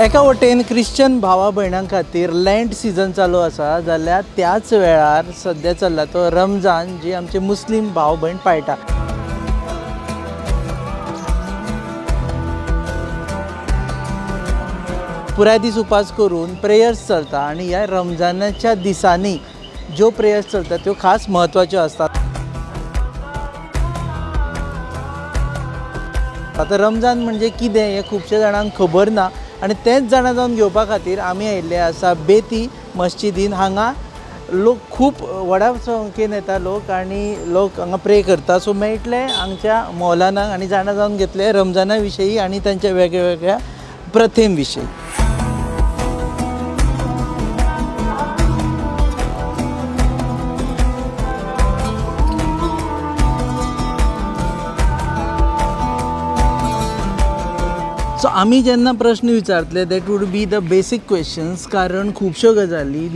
एका वटेन क्रिश्चन भावा भयणां खातीर लँड सिजन चालू आसा जाल्यार त्याच वेळार सद्या चल्ला तो रमजान जी आमचे मुस्लीम भाव भयण पाळटा. पुराय दीस उपास करून प्रेयर्स चलता आणि ह्या रमजानाच्या दिसांनी ज्यो प्रेयर्स चलतात त्यो खास म्हत्वाच्यो असतात. आता रमजान म्हणजे कितें हें खुबशे जाणांक खबर ना आणि तेच जाणा जावन घेवपा खातीर आमी आयिल्ले आसा बेती मस्जिदीन. हांगा लोक खूब व्हडा संख्येन येता लोक आणि लोक हांगा प्रे करता. सो मेळटले हांगच्या मौलानाक आनी जाणा जावन घेतले रमजाना विशयी आनी तांच्या वेगवेगळ्या प्रथें विशयी. सो आमी जेन्ना प्रश्न विचारतले दॅट वूड बी द बेसीक क्वेश्चन्स, कारण खुबश्यो गजाली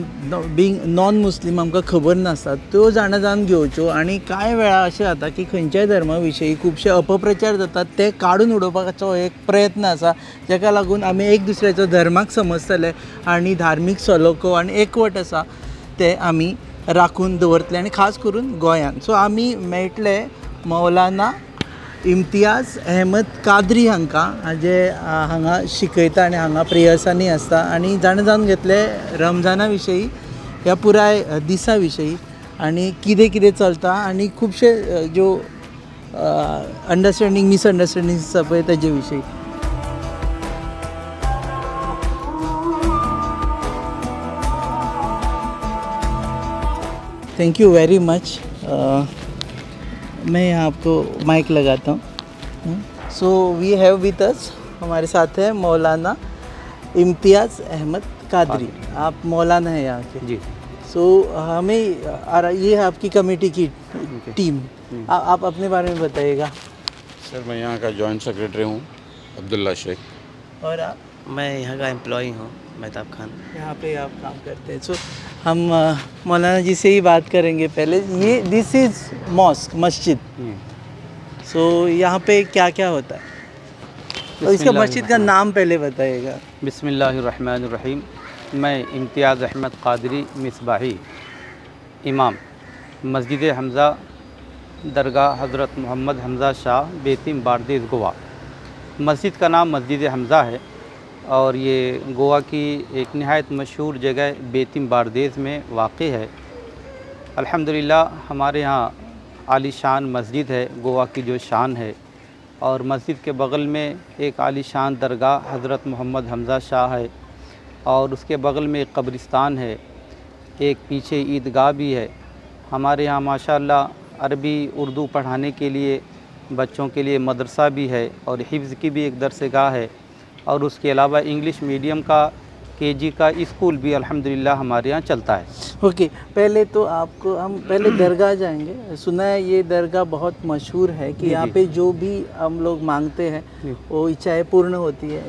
बींग नॉन मुस्लीम आमकां खबर नासतात त्यो जाणा जावन घेवच्यो. आनी कांय वेळा अशें जाता की खंयच्याय धर्मा विशयी खुबशे अपप्रचार जातात ते काडून उडोवपाचो एक प्रयत्न आसा, जाका लागून आमी एक दुसऱ्याचो धर्माक समजतले आनी धार्मीक सलोखो आनी एकवट आसा ते आमी राखून दवरतले आनी खास करून गोंयान. सो आमी मेळटले मौलाना इम्तियाज अहमद कादरी हांकां, जे हांगा शिकयता आनी हांगा प्रेयर्सांनी आसता आनी जाणा जावन घेतले रमजाना विशयी, ह्या पुराय दिसा विशयी आनी कितें कितें चलता आनी खुबशे ज्यो अंडरस्टँडींग मिसअंडरस्टँडींग आसा पळय ताजे विशयी. Thank you very much. मैं यहाँ आपको माइक लगाता हूँ. So we have with us, हमारे साथ है मौलाना इम्तियाज़ अहमद कादरी. आप मौलाना हैं यहाँ के? जी. सो हमें ये है आपकी कमेटी की टीम. आप अपने बारे में बताइएगा. सर मैं यहाँ का जॉइंट सेक्रेटरी हूँ, अब्दुल्ला शेख. और आप? मैं यहाँ का एम्प्लॉई हूँ, मेहताब खान. यहाँ पे आप काम करते हैं. सो हम मौलाना जी से ही बात करेंगे पहले. ये दिस इज़ मॉस्क, मस्जिद. सो यहाँ पे क्या क्या होता है और इसका मस्जिद का नाम पहले बताइएगा. बिस्मिल्लाहिर्रहमानिर्रहीम. मैं इम्तियाज़ अहमद कादरी मिसबाही, इमाम, मस्जिद हमज़ा, दरगाह हज़रत मोहम्मद हमज़ा शाह, बेतिम बारदेस, गोवा. मस्जिद का नाम मस्जिद हमज़ा है और ये गोवा की एक नहायत मशहूर जगह बेतिम बारदेस में वाक़ है. अल्हम्दुलिल्लाह हमारे यहाँ आलीशान मस्जिद है, गोवा की जो शान है. और मस्जिद के बग़ल में एक आलीशान दरगाह हज़रत मोहम्मद हमज़ा शाह है और उसके बग़ल में एक कब्रिस्तान है. एक पीछे ईदगाह भी है. हमारे यहाँ माशाअल्लाह अरबी उर्दू पढ़ाने के लिए बच्चों के लिए मदरसा भी है और हिफ्ज़ की भी एक दरसगाह है. और उसके अलावा इंग्लिश मीडियम का केजी का स्कूल भी अल्हम्दुलिल्लाह हमारे यहाँ चलता है. ओके, पहले तो आपको हम पहले दरगाह जाएंगे. सुना है ये दरगाह बहुत मशहूर है कि यहाँ पे जो भी हम लोग मांगते हैं वो इच्छाएं पूर्ण होती है.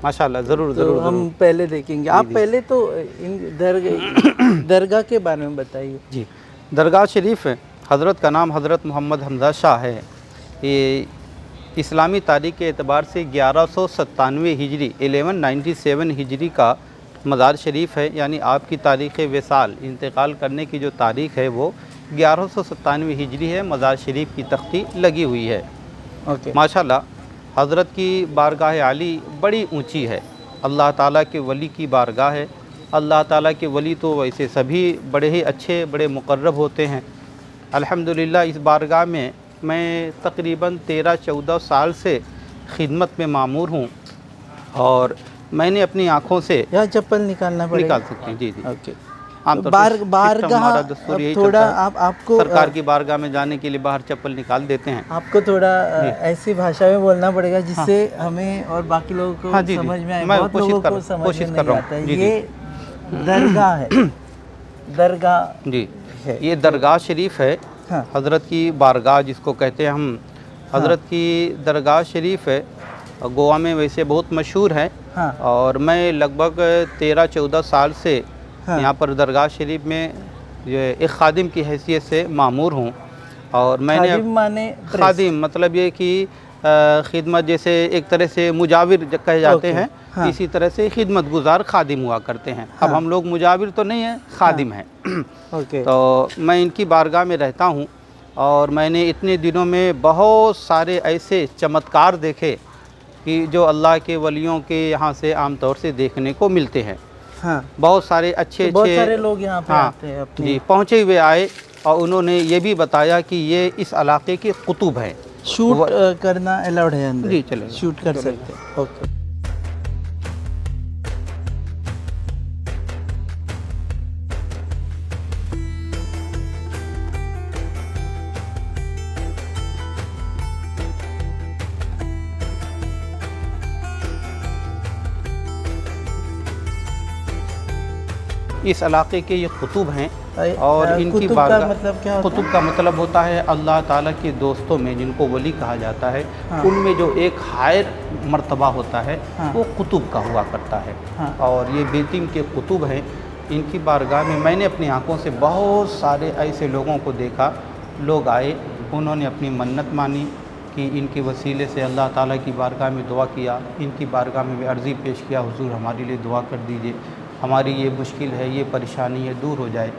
माशाअल्लाह. ज़रूर तो ज़रूर हम पहले देखेंगे. आप पहले तो इन दरगाह के बारे में बताइए. जी. दरगाह शरीफ है, हज़रत का नाम हज़रत मोहम्मद हमज़ा शाह है. ये इस्लामी तारीख़ के एतबार से 1197 हिजरी 1197 हिजरी का मज़ार शरीफ है. यानी आपकी तारीख़ विसाल इंतकाल करने की जो तारीख़ है वो 1197 हिजरी है. मज़ार शरीफ की तख्ती लगी हुई है. ओके. माशाअल्लाह हज़रत की बारगाह आली बड़ी ऊंची है. अल्लाह ताला के वली की बारगाह है. अल्लाह ताला के वली तो वैसे सभी बड़े ही अच्छे, बड़े मुक़र्रब होते हैं. अल्हम्दुलिल्लाह इस बारगाह में मैं तकरीबन 13-14 साल से खिदमत में मामूर हूँ और मैंने अपनी आँखों से यहाँ चप्पल निकालना पड़ेगा. निकाल सकते हैं. जी जी. ओके. आमतौर बारगाह पर थोड़ा आपको सरकार की बारगाह में जाने के लिए बाहर चप्पल निकाल देते हैं. आपको थोड़ा ऐसी भाषा में बोलना पड़ेगा जिससे हमें और बाकी लोगों को हाँ, जी, समझ जी. में आए. मैं बहुत लोगों को समझ कोशिश में कर नहीं रहा आता हूँ. है. जी, ये दरगाह है. दरगाह जी. है. ये दरगाह शरीफ है. हाँ. हज़रत की बारगाह जिसको कहते हैं हम, हज़रत की दरगाह शरीफ है. गोवा में वैसे बहुत मशहूर है. हाँ. और मैं लगभग 13-14 साल से हाँ. यहाँ पर दरगाह शरीफ में ये एक खादिम की हैसियत से मामूर हूँ. और मैंने खादिम माने खादिम मतलब ये कि खिदमत, जैसे एक तरह से मुजाविर कहे जाते हैं. हाँ। इसी तरह से खिदमत गुजार खादिम हुआ करते हैं। अब हम लोग मुजाविर तो नहीं हैं, खादिम हैं। ओके। तो मैं इनकी बारगाह में रहता हूँ और मैंने इतने दिनों में बहुत सारे ऐसे चमत्कार देखे कि जो अल्लाह के वलियों के यहाँ से आमतौर से देखने को मिलते हैं। हाँ, बहुत सारे अच्छे तो बहुत अच्छे सारे लोग यहाँ पे हाँ आते हैं अपनी जी पहुँचे हुए आए और उन्होंने ये भी बताया कि ये इस इलाके के कुतुब हैं। शूट करना अलाउड है अंदर? जी, चलेगा। शूट कर सकते हैं। ओके। इस इलाके के ये कुतुब हैं और इनकी कुतुब का बारगाह मतलब क्या होता कुतुब का मतलब होता है अल्लाह ताला के दोस्तों में जिनको वली कहा जाता है। हाँ। उनमें जो एक हायर मर्तबा होता है हाँ। वो कुतुब का हुआ करता है। हाँ। और ये बेतीम के कुतुब हैं। इनकी बारगाह में मैंने अपनी आंखों से बहुत सारे ऐसे लोगों को देखा। लोग आए, उन्होंने अपनी मन्नत मानी कि इनके वसीले से अल्लाह ताला की बारगाह में दुआ किया। इनकी बारगाह में अर्ज़ी पेश किया, हुजूर हमारे लिए दुआ कर दीजिए, हमारी ये मुश्किल है, ये परेशानी है, दूर हो जाए।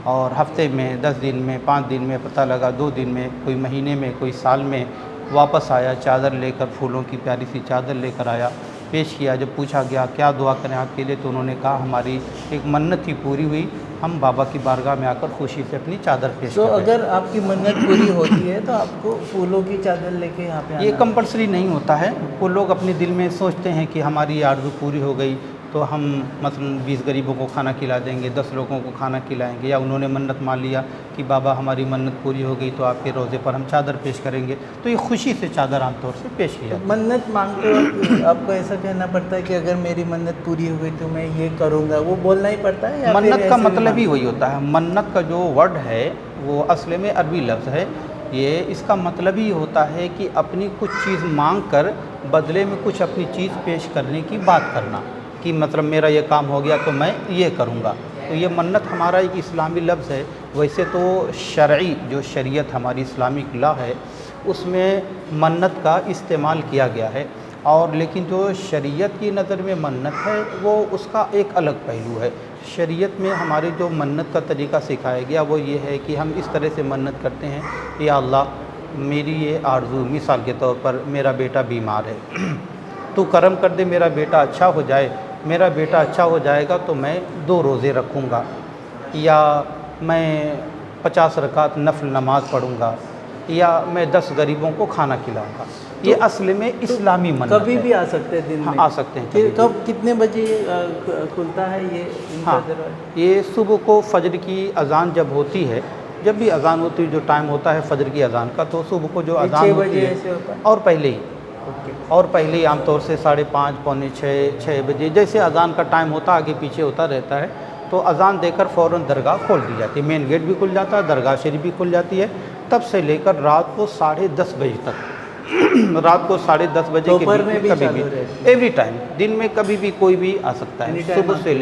और हफ्ते में, 10 दिन में, 5 दिन में, पता लगा 2 दिन में, कोई महीने में, कोई साल में वापस आया चादर लेकर, फूलों की प्यारी सी चादर लेकर आया, पेश किया। जब पूछा गया क्या दुआ करें आपके लिए, तो उन्होंने कहा हमारी एक मन्नत ही पूरी हुई, हम बाबा की बारगाह में आकर खुशी से अपनी चादर पेश तो कर रहे हैं। अगर आपकी मन्नत पूरी होती है तो आपको फूलों की चादर लेके यहाँ पे ये आना कंपलसरी नहीं होता है। वो लोग अपने दिल में सोचते हैं कि हमारी आरज़ू पूरी हो गई तो हम मसलन 20 गरीबों को खाना खिला देंगे, 10 लोगों को खाना खिलाएंगे, या उन्होंने मन्नत मान लिया कि बाबा हमारी मन्नत पूरी हो गई तो आपके रोज़े पर हम चादर पेश करेंगे, तो ये खुशी से चादर आमतौर से पेश की जाती है। मन्नत मांगते वक्त आपको ऐसा कहना पड़ता है कि अगर मेरी मन्नत पूरी हो गई तो मैं ये करूँगा, वो बोलना ही पड़ता है या फिर मन्नत का ऐसे भी मतलब ही मांग- वही होता है। मन्नत का जो वर्ड है वो असल में अरबी लफ्ज़ है। ये इसका मतलब ही होता है कि अपनी कुछ चीज़ मांग कर बदले में कुछ अपनी चीज़ पेश करने की बात करना, कि मतलब मेरा ये काम हो गया तो मैं ये करूँगा। तो ये मन्नत हमारा एक इस्लामी लफ्ज़ है। वैसे तो शरई जो शरीयत हमारी इस्लामिक लॉ है उसमें मन्नत का इस्तेमाल किया गया है, और लेकिन जो शरीयत की नज़र में मन्नत है वो उसका एक अलग पहलू है। शरीयत में हमारे जो मन्नत का तरीक़ा सिखाया गया वो ये है कि हम इस तरह से मन्नत करते हैं, या अल्लाह मेरी ये आरज़ू, मिसाल के तौर पर मेरा बेटा बीमार है, तू करम कर दे मेरा बेटा अच्छा हो जाए, मेरा बेटा अच्छा हो जाएगा तो मैं 2 रोज़े रखूँगा, या मैं 50 रकात नफल नमाज पढ़ूँगा, या मैं 10 गरीबों को खाना खिलाऊँगा। ये असल में इस्लामी मन्नत कभी है। भी आ सकते हैं दिन हाँ, में? आ सकते हैं कि कभी भी। कब कितने बजे खुलता है ये इनका हाँ, दरवाज़ा? ये सुबह को फ़जर की अज़ान जब होती है, जब भी अज़ान होती है, जो टाइम होता है फ़जर की अज़ान का, तो सुबह को जो ये अज़ान 6 होती बजे है ऐसे होता है? और पहले ही, ओके। और पहले ही आमतौर से 5:30, पौने 6 बजे, जैसे अज़ान का टाइम होता आगे पीछे होता रहता है, तो अज़ान देकर फ़ौरन दरगाह खोल दी जाती है। मेन गेट भी खुल जाता है, दरगाह शरीफ भी खुल जाती है। तब से लेकर रात को 10:30 बजे तक रात को 10:30 बजे के दोपहर बीच में भी कभी चालू भी, रहती है? एवरी टाइम, दिन में कभी भी कोई भी आ सकता है। Anytime सुबह से आप-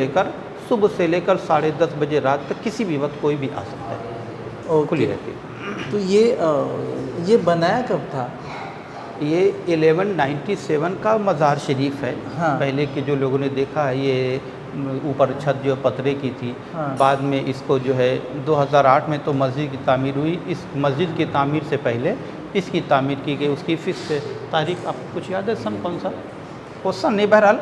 लेकर 10:30 बजे रात तक किसी भी वक्त कोई भी आ सकता है, खुली ओके। रहती है। तो ये बनाया कब था? ये 1197 का मज़ार शरीफ है। हाँ। पहले के जो लोगों ने देखा है, ये ऊपर छत जो पतरे की थी, हाँ। बाद में इसको जो है 2008 में तो मस्जिद की तामीर हुई। इस मस्जिद की तामीर से पहले इसकी तामीर की गई। उसकी फिक्स तारीख आपको कुछ याद है, सन कौन सा? वो सन नहीं, बहरहाल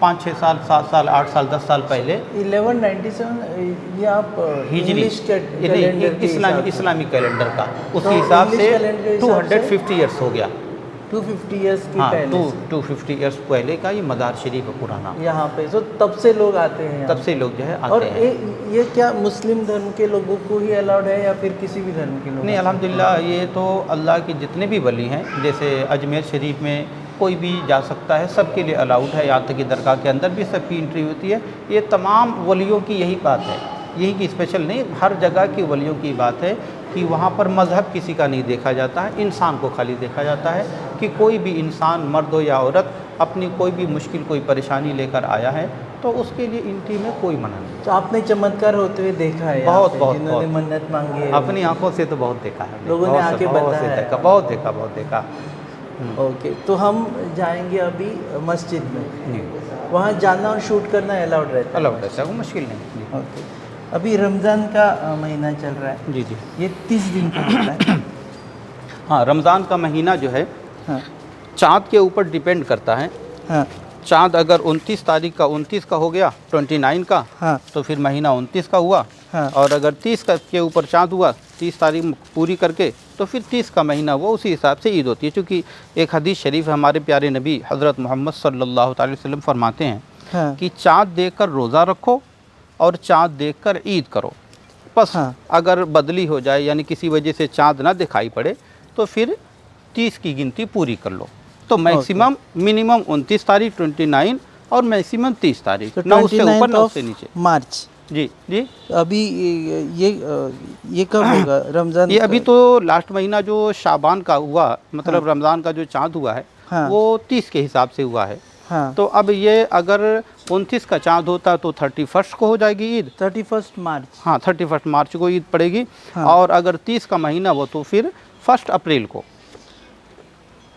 5-6 साल, 7 साल, 8 साल, 10 साल पहले। 1197 ये आप हिजरी इंग्लिश नहीं, कैलेंडर इस्लामी कैलेंडर का, तो उसके हिसाब इंग्लिश से कैलेंडर के हिसाब से 250 ईयर्स हो गया। 250 ईयर्स की हाँ, पहले से 250 ईयर्स पहले का ये मज़ार शरीफ है पुराना। यहाँ पे, तो तब से लोग आते हैं यहाँ तब से लोग जो है और आते हैं। ये क्या मुस्लिम धर्म के लोगों को ही अलाउड है या फिर किसी भी धर्म के लोग? नहीं, अल्हम्दुलिल्लाह ये तो अल्लाह के जितने भी वली हैं, जैसे अजमेर शरीफ में कोई भी जा सकता है, सबके लिए अलाउड है। यहाँ तक कि दरगाह के अंदर भी सबकी एंट्री होती है। ये तमाम वलियों की यही बात है, यही की स्पेशल नहीं, हर जगह की वलियों की बात है कि वहाँ पर मज़हब किसी का नहीं देखा जाता है, इंसान को खाली देखा जाता है कि कोई भी इंसान, मर्द हो या औरत, अपनी कोई भी मुश्किल, कोई परेशानी लेकर आया है तो उसके लिए एंट्री में कोई मना नहीं। तो आपने चमत्कार होते हुए देखा है यहाँ बहुत, पे, बहुत, जिन्होंने बहुत। मन्नत मांगी है? अपनी आंखों से तो बहुत देखा है हमने, लोगों ने बहुत से, आके बहुत से बताया है? देखा, बहुत देखा, बहुत देखा। ओके, तो हम जाएंगे अभी मस्जिद में, जी वहाँ जाना और शूट करना अलाउड रहता है? अलाउड रहता है, वो मुश्किल नहीं। जी ओके, अभी रमज़ान का महीना चल रहा है, जी जी। ये 30 दिन का होता है। हाँ, रमज़ान का महीना जो है हाँ चाँद के ऊपर डिपेंड करता है। हाँ चाँद अगर 29 तारीख का 29 का हो गया, 29 का, हाँ तो फिर महीना 29 का हुआ। हाँ। और अगर 30 का के ऊपर चाँद हुआ 30 तारीख पूरी करके, तो फिर 30 का महीना हुआ, उसी हिसाब से ईद होती है। क्योंकि एक हदीस शरीफ हमारे प्यारे नबी हज़रत मोहम्मद सल्लल्लाहु अलैहि वसल्लम फरमाते हैं हाँ कि चाँद देखकर रोज़ा रखो और चाँद देखकर ईद करो। बस हाँ। अगर बदली हो जाए, यानी किसी वजह से चाँद ना दिखाई पड़े, तो फिर 30 की गिनती पूरी कर लो। तो मैक्सिमम मिनिमम 29 तारीख 29 और मैक्सिमम 30 तारीख, तो ना उससे ऊपर 29th ना ऑफ उससे नीचे। मार्च। जी जी। अभी ये कब होगा रमज़ान? ये अभी तो लास्ट महीना जो शाबान का हुआ, मतलब रमज़ान का जो चाँद हुआ है, हाँ। वो 30 के हिसाब से हुआ है। हाँ, तो अब ये अगर 29 का चाँद होता तो 31 को हो जाएगी ईद। 31 मार्च। हाँ, 31 मार्च को ईद पड़ेगी। हाँ। और अगर 30 का महीना हो तो फिर 1 अप्रैल को।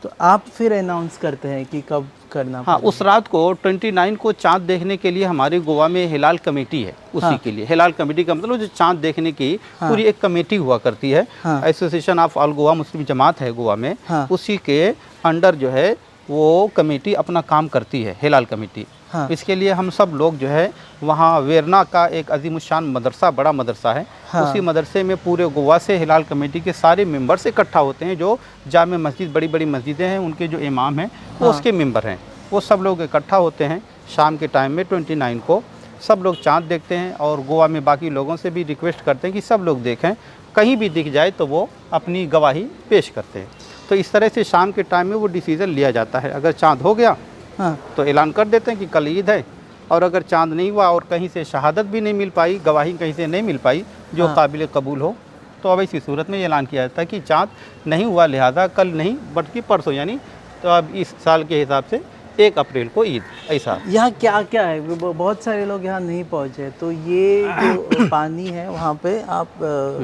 तो आप फिर अनाउंस करते हैं कि कब करना हाँ, पड़ेगा? उस रात को 29 को चाँद देखने के लिए हमारे गोवा में हिलाल कमेटी है, उसी हाँ। के लिए। हिलाल कमेटी का मतलब जो चाँद देखने की हाँ। पूरी एक कमेटी हुआ करती है। हाँ। एसोसिएशन ऑफ ऑल गोवा मुस्लिम जमात है गोवा में, हाँ। उसी के अंडर जो है वो कमेटी अपना काम करती है, हिलाल कमेटी। हाँ। इसके लिए हम सब लोग जो है वहाँ वेरना का एक अजीमुशान मदरसा, बड़ा मदरसा है। हाँ। उसी मदरसे में पूरे गोवा से हिलाल कमेटी के सारे मेंबर्स इकट्ठा होते हैं। जो जामे मस्जिद, बड़ी बड़ी मस्जिदें हैं, उनके जो इमाम हैं वो हाँ। उसके मेंबर हैं। वो सब लोग इकट्ठा होते हैं शाम के टाइम में 29 को। सब लोग चाँद देखते हैं और गोवा में बाकी लोगों से भी रिक्वेस्ट करते हैं कि सब लोग देखें, कहीं भी दिख जाए तो वो अपनी गवाही पेश करते हैं। तो इस तरह से शाम के टाइम में वो डिसीज़न लिया जाता है। अगर चाँद हो गया हाँ तो ऐलान कर देते हैं कि कल ईद है, और अगर चाँद नहीं हुआ और कहीं से शहादत भी नहीं मिल पाई, गवाही कहीं से नहीं मिल पाई जो हाँ। काबिल कबूल हो, तो अब इसी सूरत में ये ऐलान किया जाता है कि चाँद नहीं हुआ, लिहाजा कल नहीं बल्कि परसों, यानी तो अब इस साल के हिसाब से 1 अप्रैल को ईद। ऐसा यहाँ क्या क्या है? बहुत सारे लोग यहाँ नहीं पहुँचे, तो ये जो पानी है वहाँ पे आप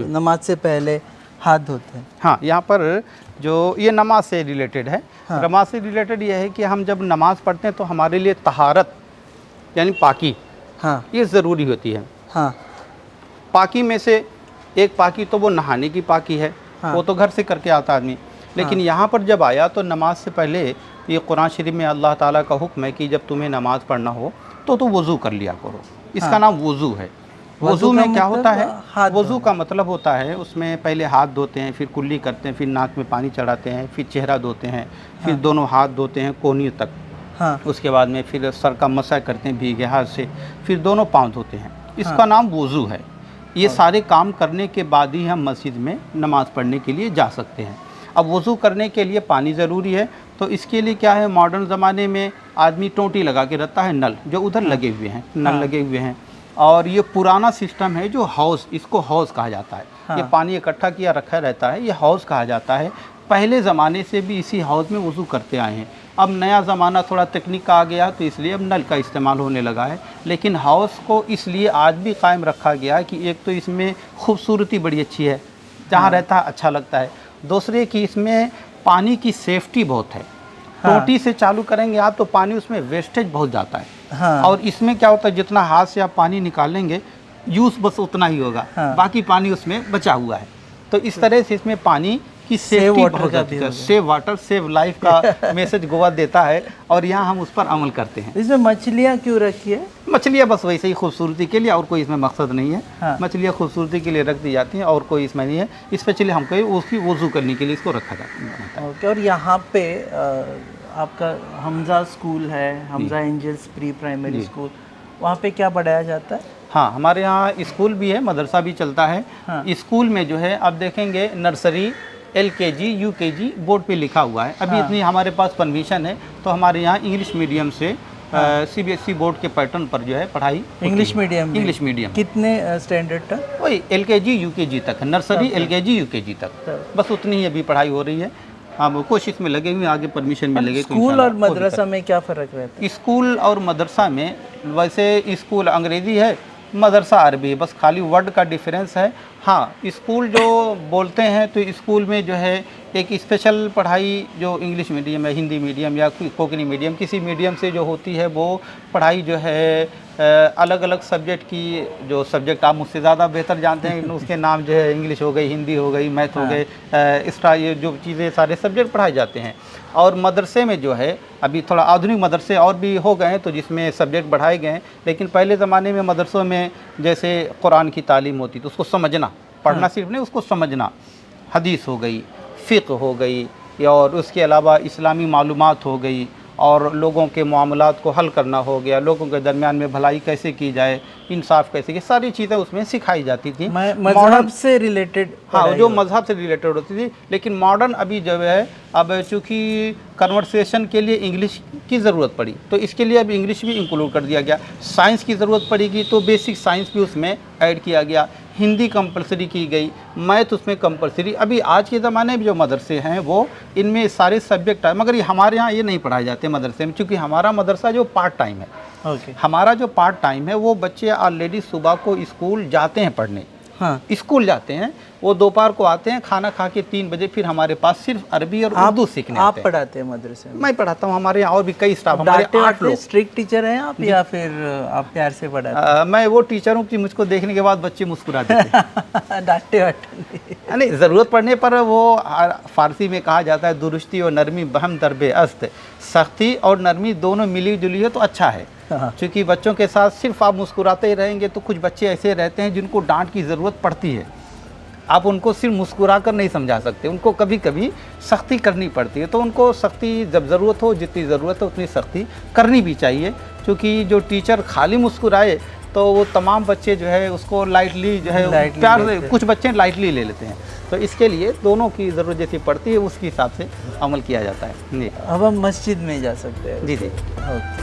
नमाज से पहले हाथ धोते हैं? हाँ, यहाँ पर जो ये नमाज से रिलेटेड है। हाँ। नमाज से रिलेटेड ये है कि हम जब नमाज़ पढ़ते हैं तो हमारे लिए तहारत यानी पाकी, हाँ ये ज़रूरी होती है। हाँ पाकी में से एक पाकी तो वो नहाने की पाकी है, हाँ। वो तो घर से करके आता आदमी। लेकिन यहाँ पर जब आया तो नमाज से पहले ये कुरान शरीफ में अल्लाह ताला का हुक्म है कि जब तुम्हें नमाज़ पढ़ना हो तो वज़ू कर लिया करो। इसका हाँ। नाम वज़ू है। वज़ू वज़ू का में क्या मतलब होता है? हाथ वज़ू धोना। का मतलब होता है उसमें पहले हाथ धोते हैं, फिर कुल्ली करते हैं, फिर नाक में पानी चढ़ाते हैं, फिर चेहरा धोते हैं, फिर दोनों हाथ धोते हैं कोहनी तक। हाँ उसके बाद में फिर सर का मसा करते हैं भीगे हाथ से, फिर दोनों पाँव धोते हैं। इसका नाम वज़ू है। ये सारे काम करने के बाद ही हम मस्जिद में नमाज़ पढ़ने के लिए जा सकते हैं। अब वज़ू करने के लिए पानी ज़रूरी है, तो इसके लिए क्या है, मॉडर्न ज़माने में आदमी टोंटी लगा के रखता है, नल जो उधर लगे हुए हैं, नल लगे हुए हैं। और ये पुराना सिस्टम है जो हौज़, इसको हौज़ कहा जाता है। हाँ। ये पानी इकट्ठा किया रखा रहता है, ये हौज़ कहा जाता है। पहले ज़माने से भी इसी हौज़ में वज़ू करते आए हैं। अब नया ज़माना थोड़ा तकनीक का आ गया तो इसलिए अब नल का इस्तेमाल होने लगा है। लेकिन हौज़ को इसलिए आज भी कायम रखा गया है कि एक तो इसमें खूबसूरती बड़ी अच्छी है, जहाँ रहता है अच्छा लगता है। दूसरे कि इसमें पानी की सेफ्टी बहुत है। हाँ। टोटी से चालू करेंगे आप तो पानी उसमें वेस्टेज बहुत जाता है। हाँ और इसमें क्या होता है, जितना हाथ से आप पानी निकालेंगे यूज़ बस उतना ही होगा। हाँ। बाकी पानी उसमें बचा हुआ है। तो इस तरह से इसमें पानी की सेफ्टी वाटर बहुत का अच्छी भी है। हो गया। सेव वाटर सेव लाइफ का मैसेज गोवा देता है और यहाँ हम उस पर अमल करते हैं। इसमें मछलियाँ क्यों रखी है? मछलियाँ बस वैसे ही खूबसूरती के लिए, और कोई इसमें मकसद नहीं है। हाँ। मछलियाँ खूबसूरती के लिए रख दी जाती हैं और कोई इसमें नहीं है। स्पेशली हमको उसकी वज़ू करने के लिए इसको रखा जाता है। ओके, और यहाँ पे आपका हमजा स्कूल है, हमजा एंजल्स प्री प्राइमरी जी। स्कूल, वहाँ पे क्या पढ़ाया जाता है? हाँ, हमारे यहाँ स्कूल भी है, मदरसा भी चलता है। हाँ। स्कूल में जो है आप देखेंगे नर्सरी, LKG, UKG बोर्ड पे लिखा हुआ है। अभी हाँ। इतनी हमारे पास परमिशन है तो हमारे यहाँ इंग्लिश मीडियम से CBSE बोर्ड के पैटर्न पर जो है पढ़ाई होती इंग्लिश है। मीडियम में? इंग्लिश मीडियम कितने स्टैंडर्ड तक? वही LKG, UKG तक, नर्सरी तक। LKG, UKG तक, तक। बस उतनी ही अभी पढ़ाई हो रही है। हम कोशिश में लगे हुए हैं, आगे परमिशन मिलेगी तो स्कूल इंशाल्लाह और हो भी मदरसा में क्या फ़र्क रहता है? स्कूल और मदरसा में वैसे स्कूल अंग्रेज़ी है, मदरसा अरबी है, बस खाली वर्ड का डिफरेंस है। हाँ, स्कूल जो बोलते हैं तो स्कूल में जो है एक स्पेशल पढ़ाई जो इंग्लिश मीडियम है, हिंदी मीडियम या कोंकणी मीडियम, किसी मीडियम से जो होती है वो पढ़ाई जो है अलग अलग सब्जेक्ट की, जो सब्जेक्ट आप मुझसे ज़्यादा बेहतर जानते हैं उसके नाम जो है इंग्लिश हो गई, हिंदी हो गई, मैथ हो गए, एक्स्ट्रा ये जो चीज़ें सारे सब्जेक्ट पढ़ाए जाते हैं। और मदरसे में जो है अभी थोड़ा आधुनिक मदरसे और भी हो गए हैं तो जिसमें सब्जेक्ट बढ़ाए गए हैं, लेकिन पहले ज़माने में मदरसों में जैसे कुरान की तालीम होती तो उसको समझना, पढ़ना सिर्फ नहीं, उसको समझना, हदीस हो गई, फ़िक़्ह हो गई, और उसके अलावा इस्लामी मालूमात हो गई, और लोगों के मामलात को हल करना हो गया, लोगों के दरमियान में भलाई कैसे की जाए, इंसाफ कैसे की, सारी चीज़ें उसमें सिखाई जाती थी। मज़हब से रिलेटेड, हाँ, जो मज़हब से रिलेटेड होती थी। लेकिन मॉडर्न अभी जो है, अब चूँकि कन्वर्सेशन के लिए इंग्लिश की ज़रूरत पड़ी तो इसके लिए अब इंग्लिश भी इंक्लूड कर दिया गया। साइंस की ज़रूरत पड़ेगी तो बेसिक साइंस भी उसमें ऐड किया गया, हिंदी कंपलसरी की गई, मैथ उसमें कंपलसरी। अभी आज के ज़माने में जो मदरसे हैं वो इनमें सारे सब्जेक्ट है, मगर ये हमारे यहाँ ये नहीं पढ़ाए जाते मदरसे में, क्योंकि हमारा मदरसा जो पार्ट टाइम है। हमारा जो पार्ट टाइम है वो बच्चे ऑलरेडी सुबह को स्कूल जाते हैं पढ़ने, हाँ, स्कूल जाते हैं, वो दोपहर को आते हैं, खाना खा के 3 बजे फिर हमारे पास सिर्फ अरबी और उर्दू सीखने आप आते हैं। पढ़ाते हैं मदरसे में? मैं पढ़ाता हूँ, हमारे यहाँ और भी कई स्टाफ, हमारे 8 लोग। स्ट्रिक्ट टीचर हैं आप या फिर आप प्यार से पढ़ाते मैं वो टीचर हूँ कि मुझको देखने के बाद बच्चे मुस्कुराते थे। हैं? डांटे वाटे नहीं, ज़रूरत पड़ने पर वो फ़ारसी में कहा जाता है दुरुस्ती और नरमी बहम दरबे अस्त, सख्ती और नरमी दोनों मिली जुली है तो अच्छा है। क्योंकि बच्चों के साथ सिर्फ आप मुस्कुराते ही रहेंगे तो कुछ बच्चे ऐसे रहते हैं जिनको डांट की ज़रूरत पड़ती है। आप उनको सिर्फ मुस्कुरा कर नहीं समझा सकते, उनको कभी कभी सख्ती करनी पड़ती है। तो उनको सख्ती जब ज़रूरत हो, जितनी ज़रूरत है उतनी सख्ती करनी भी चाहिए, क्योंकि जो टीचर खाली मुस्कुराए तो वो तमाम बच्चे जो है उसको लाइटली जो है प्यार से, कुछ बच्चे लाइटली ले लेते हैं। तो इसके लिए दोनों की ज़रूरत जैसी पड़ती है उसके हिसाब से अमल किया जाता है। जी, अब हम मस्जिद में जा सकते हैं? जी जी। ओके।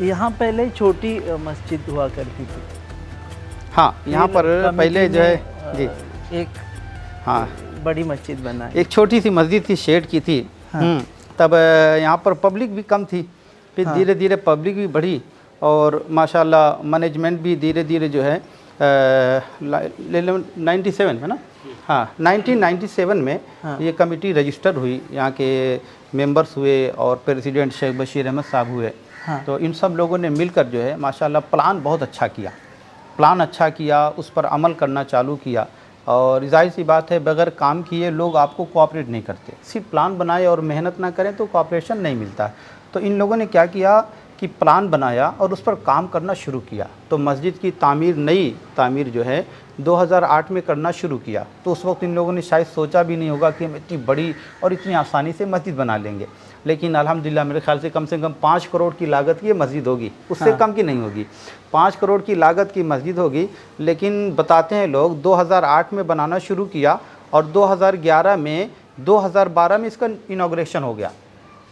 यहाँ पहले छोटी मस्जिद हुआ करती थी। हाँ, यहाँ पर पहले जो है जी, एक हाँ, बड़ी मस्जिद बना है। एक छोटी सी मस्जिद थी, शेड की थी। तब यहाँ पर पब्लिक भी कम थी, फिर धीरे धीरे पब्लिक भी बढ़ी और माशाल्लाह मैनेजमेंट भी धीरे धीरे जो है 97 है ना, हाँ 1997 में ये कमेटी रजिस्टर हुई, यहाँ के मेंबर्स हुए और प्रेसिडेंट शेख बशीर अहमद साहब हुए। तो इन सब लोगों ने मिलकर जो है माशाल्लाह प्लान बहुत अच्छा किया, उस पर अमल करना चालू किया। और जाहिर सी बात है, बगैर काम किए लोग आपको कोऑपरेट नहीं करते, सिर्फ प्लान बनाए और मेहनत ना करें तो कोऑपरेशन नहीं मिलता। तो इन लोगों ने क्या किया कि प्लान बनाया और उस पर काम करना शुरू किया। तो मस्जिद की नई तामीर जो है 2008 में करना शुरू किया। तो उस वक्त इन लोगों ने शायद सोचा भी नहीं होगा कि हम इतनी बड़ी और इतनी आसानी से मस्जिद बना लेंगे। लेकिन अल्हम्दुलिल्लाह मेरे ख्याल से कम 5 करोड़ की लागत की ये मस्जिद होगी, उससे कम की नहीं होगी। 5 करोड़ की लागत की मस्जिद होगी। लेकिन बताते हैं लोग 2008 में बनाना शुरू किया और 2011 में 2012 में इसका इनॉग्रेशन हो गया।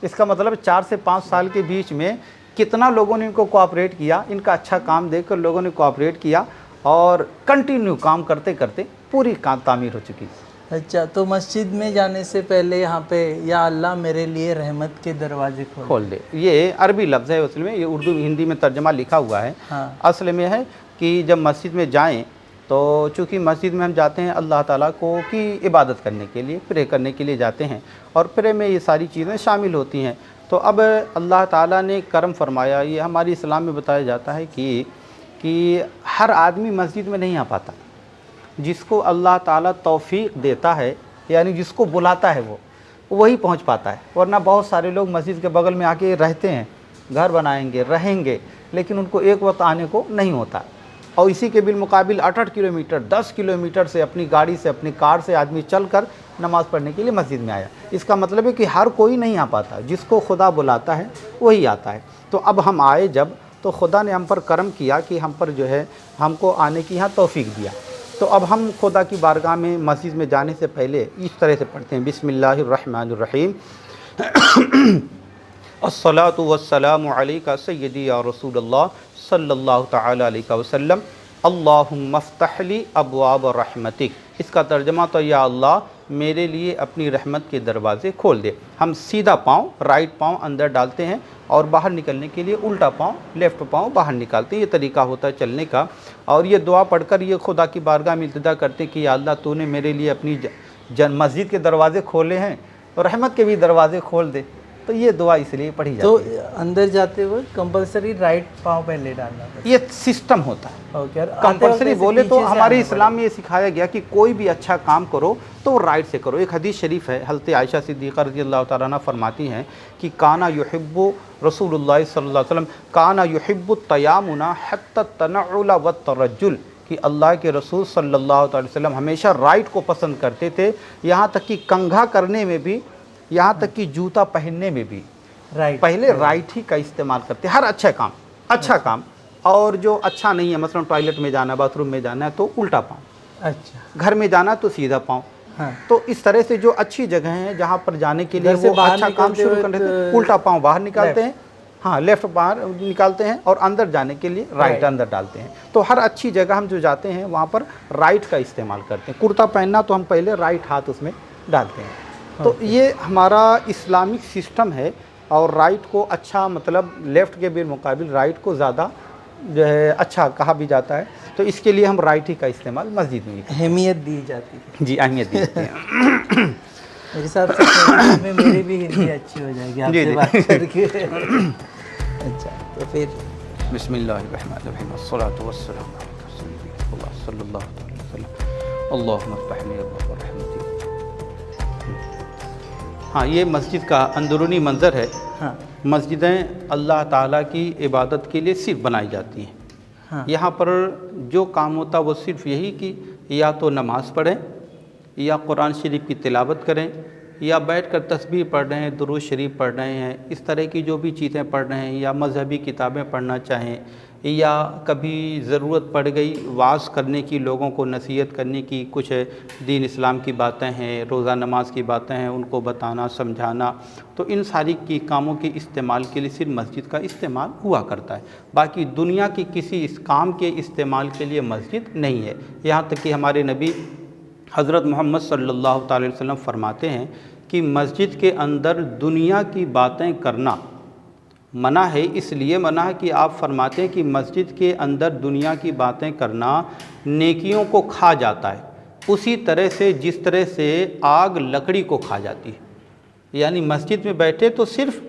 इसका मतलब 4 से 5 साल के बीच में कितना लोगों ने इनको कोऑपरेट किया, इनका अच्छा काम देखकर लोगों ने कोऑपरेट किया और कंटिन्यू काम करते करते पूरी तामीर हो चुकी। अच्छा, तो मस्जिद में जाने से पहले यहाँ पे या अल्लाह मेरे लिए रहमत के दरवाजे खोल दे, ये अरबी लफ्ज़ है, असल में ये उर्दू हिंदी में तर्जमा लिखा हुआ है। असल में है कि जब मस्जिद में जाएं तो चूँकि मस्जिद में हम जाते हैं अल्लाह ताला को की इबादत करने के लिए, प्रे करने के लिए जाते हैं और प्रे में ये सारी चीज़ें शामिल होती हैं। तो अब अल्लाह ताला ने करम फरमाया, ये हमारी इस्लाम में बताया जाता है कि हर आदमी मस्जिद में नहीं आ पाता। जिसको अल्लाह ताला तौफीक देता है, यानी जिसको बुलाता है वो वही पहुंच पाता है। वरना बहुत सारे लोग मस्जिद के बगल में आके रहते हैं, घर बनाएंगे, रहेंगे, लेकिन उनको एक वक्त आने को नहीं होता। और इसी के बिलमुकाबिल 8-8 किलोमीटर 10 किलोमीटर से अपनी गाड़ी से, अपनी कार से आदमी चलकर नमाज़ पढ़ने के लिए मस्जिद में आया। इसका मतलब है कि हर कोई नहीं आ पाता, जिसको खुदा बुलाता है वही आता है। तो अब हम आए जब, तो खुदा ने हम पर करम किया कि हम पर जो है हमको आने की यहाँ तौफीक दिया। तो अब हम खुदा की बारगाह में मस्जिद में जाने से पहले इस तरह से पढ़ते हैं, बिस्मिल्लाहिर्रहमानिर्रहीम, अस्सलातु वस्सलामु अलैका सय्यदी या रसूलल्लाह सल्लल्लाहु तआला अलैहि वसल्लम, अल्लाहुम्मा फ़्तहली अब्वाब रहमतिक। इसका तर्जमा तो या अल्लाह मेरे लिए अपनी रहमत के दरवाज़े खोल दे। हम सीधा पाँव, राइट पाँव अंदर डालते हैं और बाहर निकलने के लिए उल्टा पाँव, लेफ़्ट पाँव बाहर निकालते हैं। ये तरीका होता है चलने का। और ये दुआ पढ़कर ये खुदा की बारगाह में इल्तिजा करते हैं कि या अल्लाह तूने मेरे लिए अपनी मस्जिद के दरवाज़े खोले हैं और रहमत के भी दरवाज़े खोल दे। तो ये दुआ इसलिए पढ़ी तो जाती है। अंदर जाते हुए कंपलसरी राइट पाँव पहले डालना पड़ता ये सिस्टम होता है। है। ओके, और आते वक्त कंपल्सरी ऐसे बोले तो पीछे से हमारे आना इस्लाम में ये सिखाया गया कि कोई भी अच्छा काम करो तो राइट से करो। एक हदीस शरीफ है, हज़रत आयशा सिद्दीक़ा रज़ियल्लाहु ताला अन्हा फरमाती हैं कि काना युहिब्बु रसूलुल्लाह सल्लल्लाहु अलैहि वसल्लम काना युहिब्बु तयामुना हत्ता तनउला व तरज्जुल, कि अल्लाह के रसूल सल्लल्लाहु अलैहि वसल्लम हमेशा राइट को पसंद करते थे, यहाँ तक कि कंघा करने में भी, यहाँ तक कि जूता पहनने में भी राइट, पहले राइट ही का इस्तेमाल करते हैं। हर अच्छा काम और जो अच्छा नहीं है, मसलन टॉयलेट में जाना, बाथरूम में जाना है तो उल्टा पाँव, अच्छा, घर में जाना तो सीधा पाँव। हाँ, तो इस तरह से जो अच्छी जगह है जहाँ पर जाने के लिए घर से वो बाहर अच्छा काम निकलते शुरू हुए कर देते हैं, उल्टा पाँव बाहर निकालते हैं, हाँ लेफ्ट बाहर निकालते हैं और अंदर जाने के लिए राइट अंदर डालते हैं। तो हर अच्छी जगह हम जो जाते हैं वहाँ पर राइट का इस्तेमाल करते हैं। कुर्ता पहनना तो हम पहले राइट हाथ उसमें डालते हैं। तो ये हमारा इस्लामिक सिस्टम है और राइट को अच्छा, मतलब लेफ़्ट के भी मुकाबिल राइट को ज़्यादा जो है अच्छा कहा भी जाता है। तो इसके लिए हम राइट ही का इस्तेमाल मस्जिद में अहमियत दी जाती है। जी अहमियत देते हैं। मेरे हिसाब से कॉलेज में मेरी भी हिंदी अच्छी हो जाएगी आपसे जी। बात करके। अच्छा, तो फिर बिस्मिल्लाहिर्रहमानिर्रहीम अस्सलातु वस्सलामु अला रसूलिल्लाह सल्लल्लाहु अलैहि वसल्लम अल्लाहुम्मा फ़्तहली अब्वाब रहमतिक। हाँ, ये मस्जिद का अंदरूनी मंज़र है। हाँ, मस्जिदें अल्लाह ताला की इबादत के लिए सिर्फ बनाई जाती हैं। हाँ, यहाँ पर जो काम होता है वो सिर्फ यही कि या तो नमाज़ पढ़ें या कुरान शरीफ की तिलावत करें या बैठकर तस्बीह पढ़ रहे हैं, दुरूद शरीफ पढ़ रहे हैं, इस तरह की जो भी चीज़ें पढ़ रहे हैं, या मज़हबी किताबें पढ़ना चाहें, या कभी ज़रूरत पड़ गई वाज़ करने की, लोगों को नसीहत करने की, कुछ दीन इस्लाम की बातें हैं, रोज़ा नमाज की बातें हैं, उनको बताना समझाना, तो इन सारी की कामों के इस्तेमाल के लिए सिर्फ मस्जिद का इस्तेमाल हुआ करता है। बाकी दुनिया की किसी इस काम के इस्तेमाल के लिए मस्जिद नहीं है। यहाँ तक कि हमारे नबी हज़रत मोहम्मद सल्लल्लाहु अलैहि वसल्लम फरमाते हैं कि मस्जिद के अंदर दुनिया की बातें करना मना है। इसलिए मना है कि आप फरमाते हैं कि मस्जिद के अंदर दुनिया की बातें करना नेकियों को खा जाता है, उसी तरह से जिस तरह से आग लकड़ी को खा जाती है। यानी मस्जिद में बैठे तो सिर्फ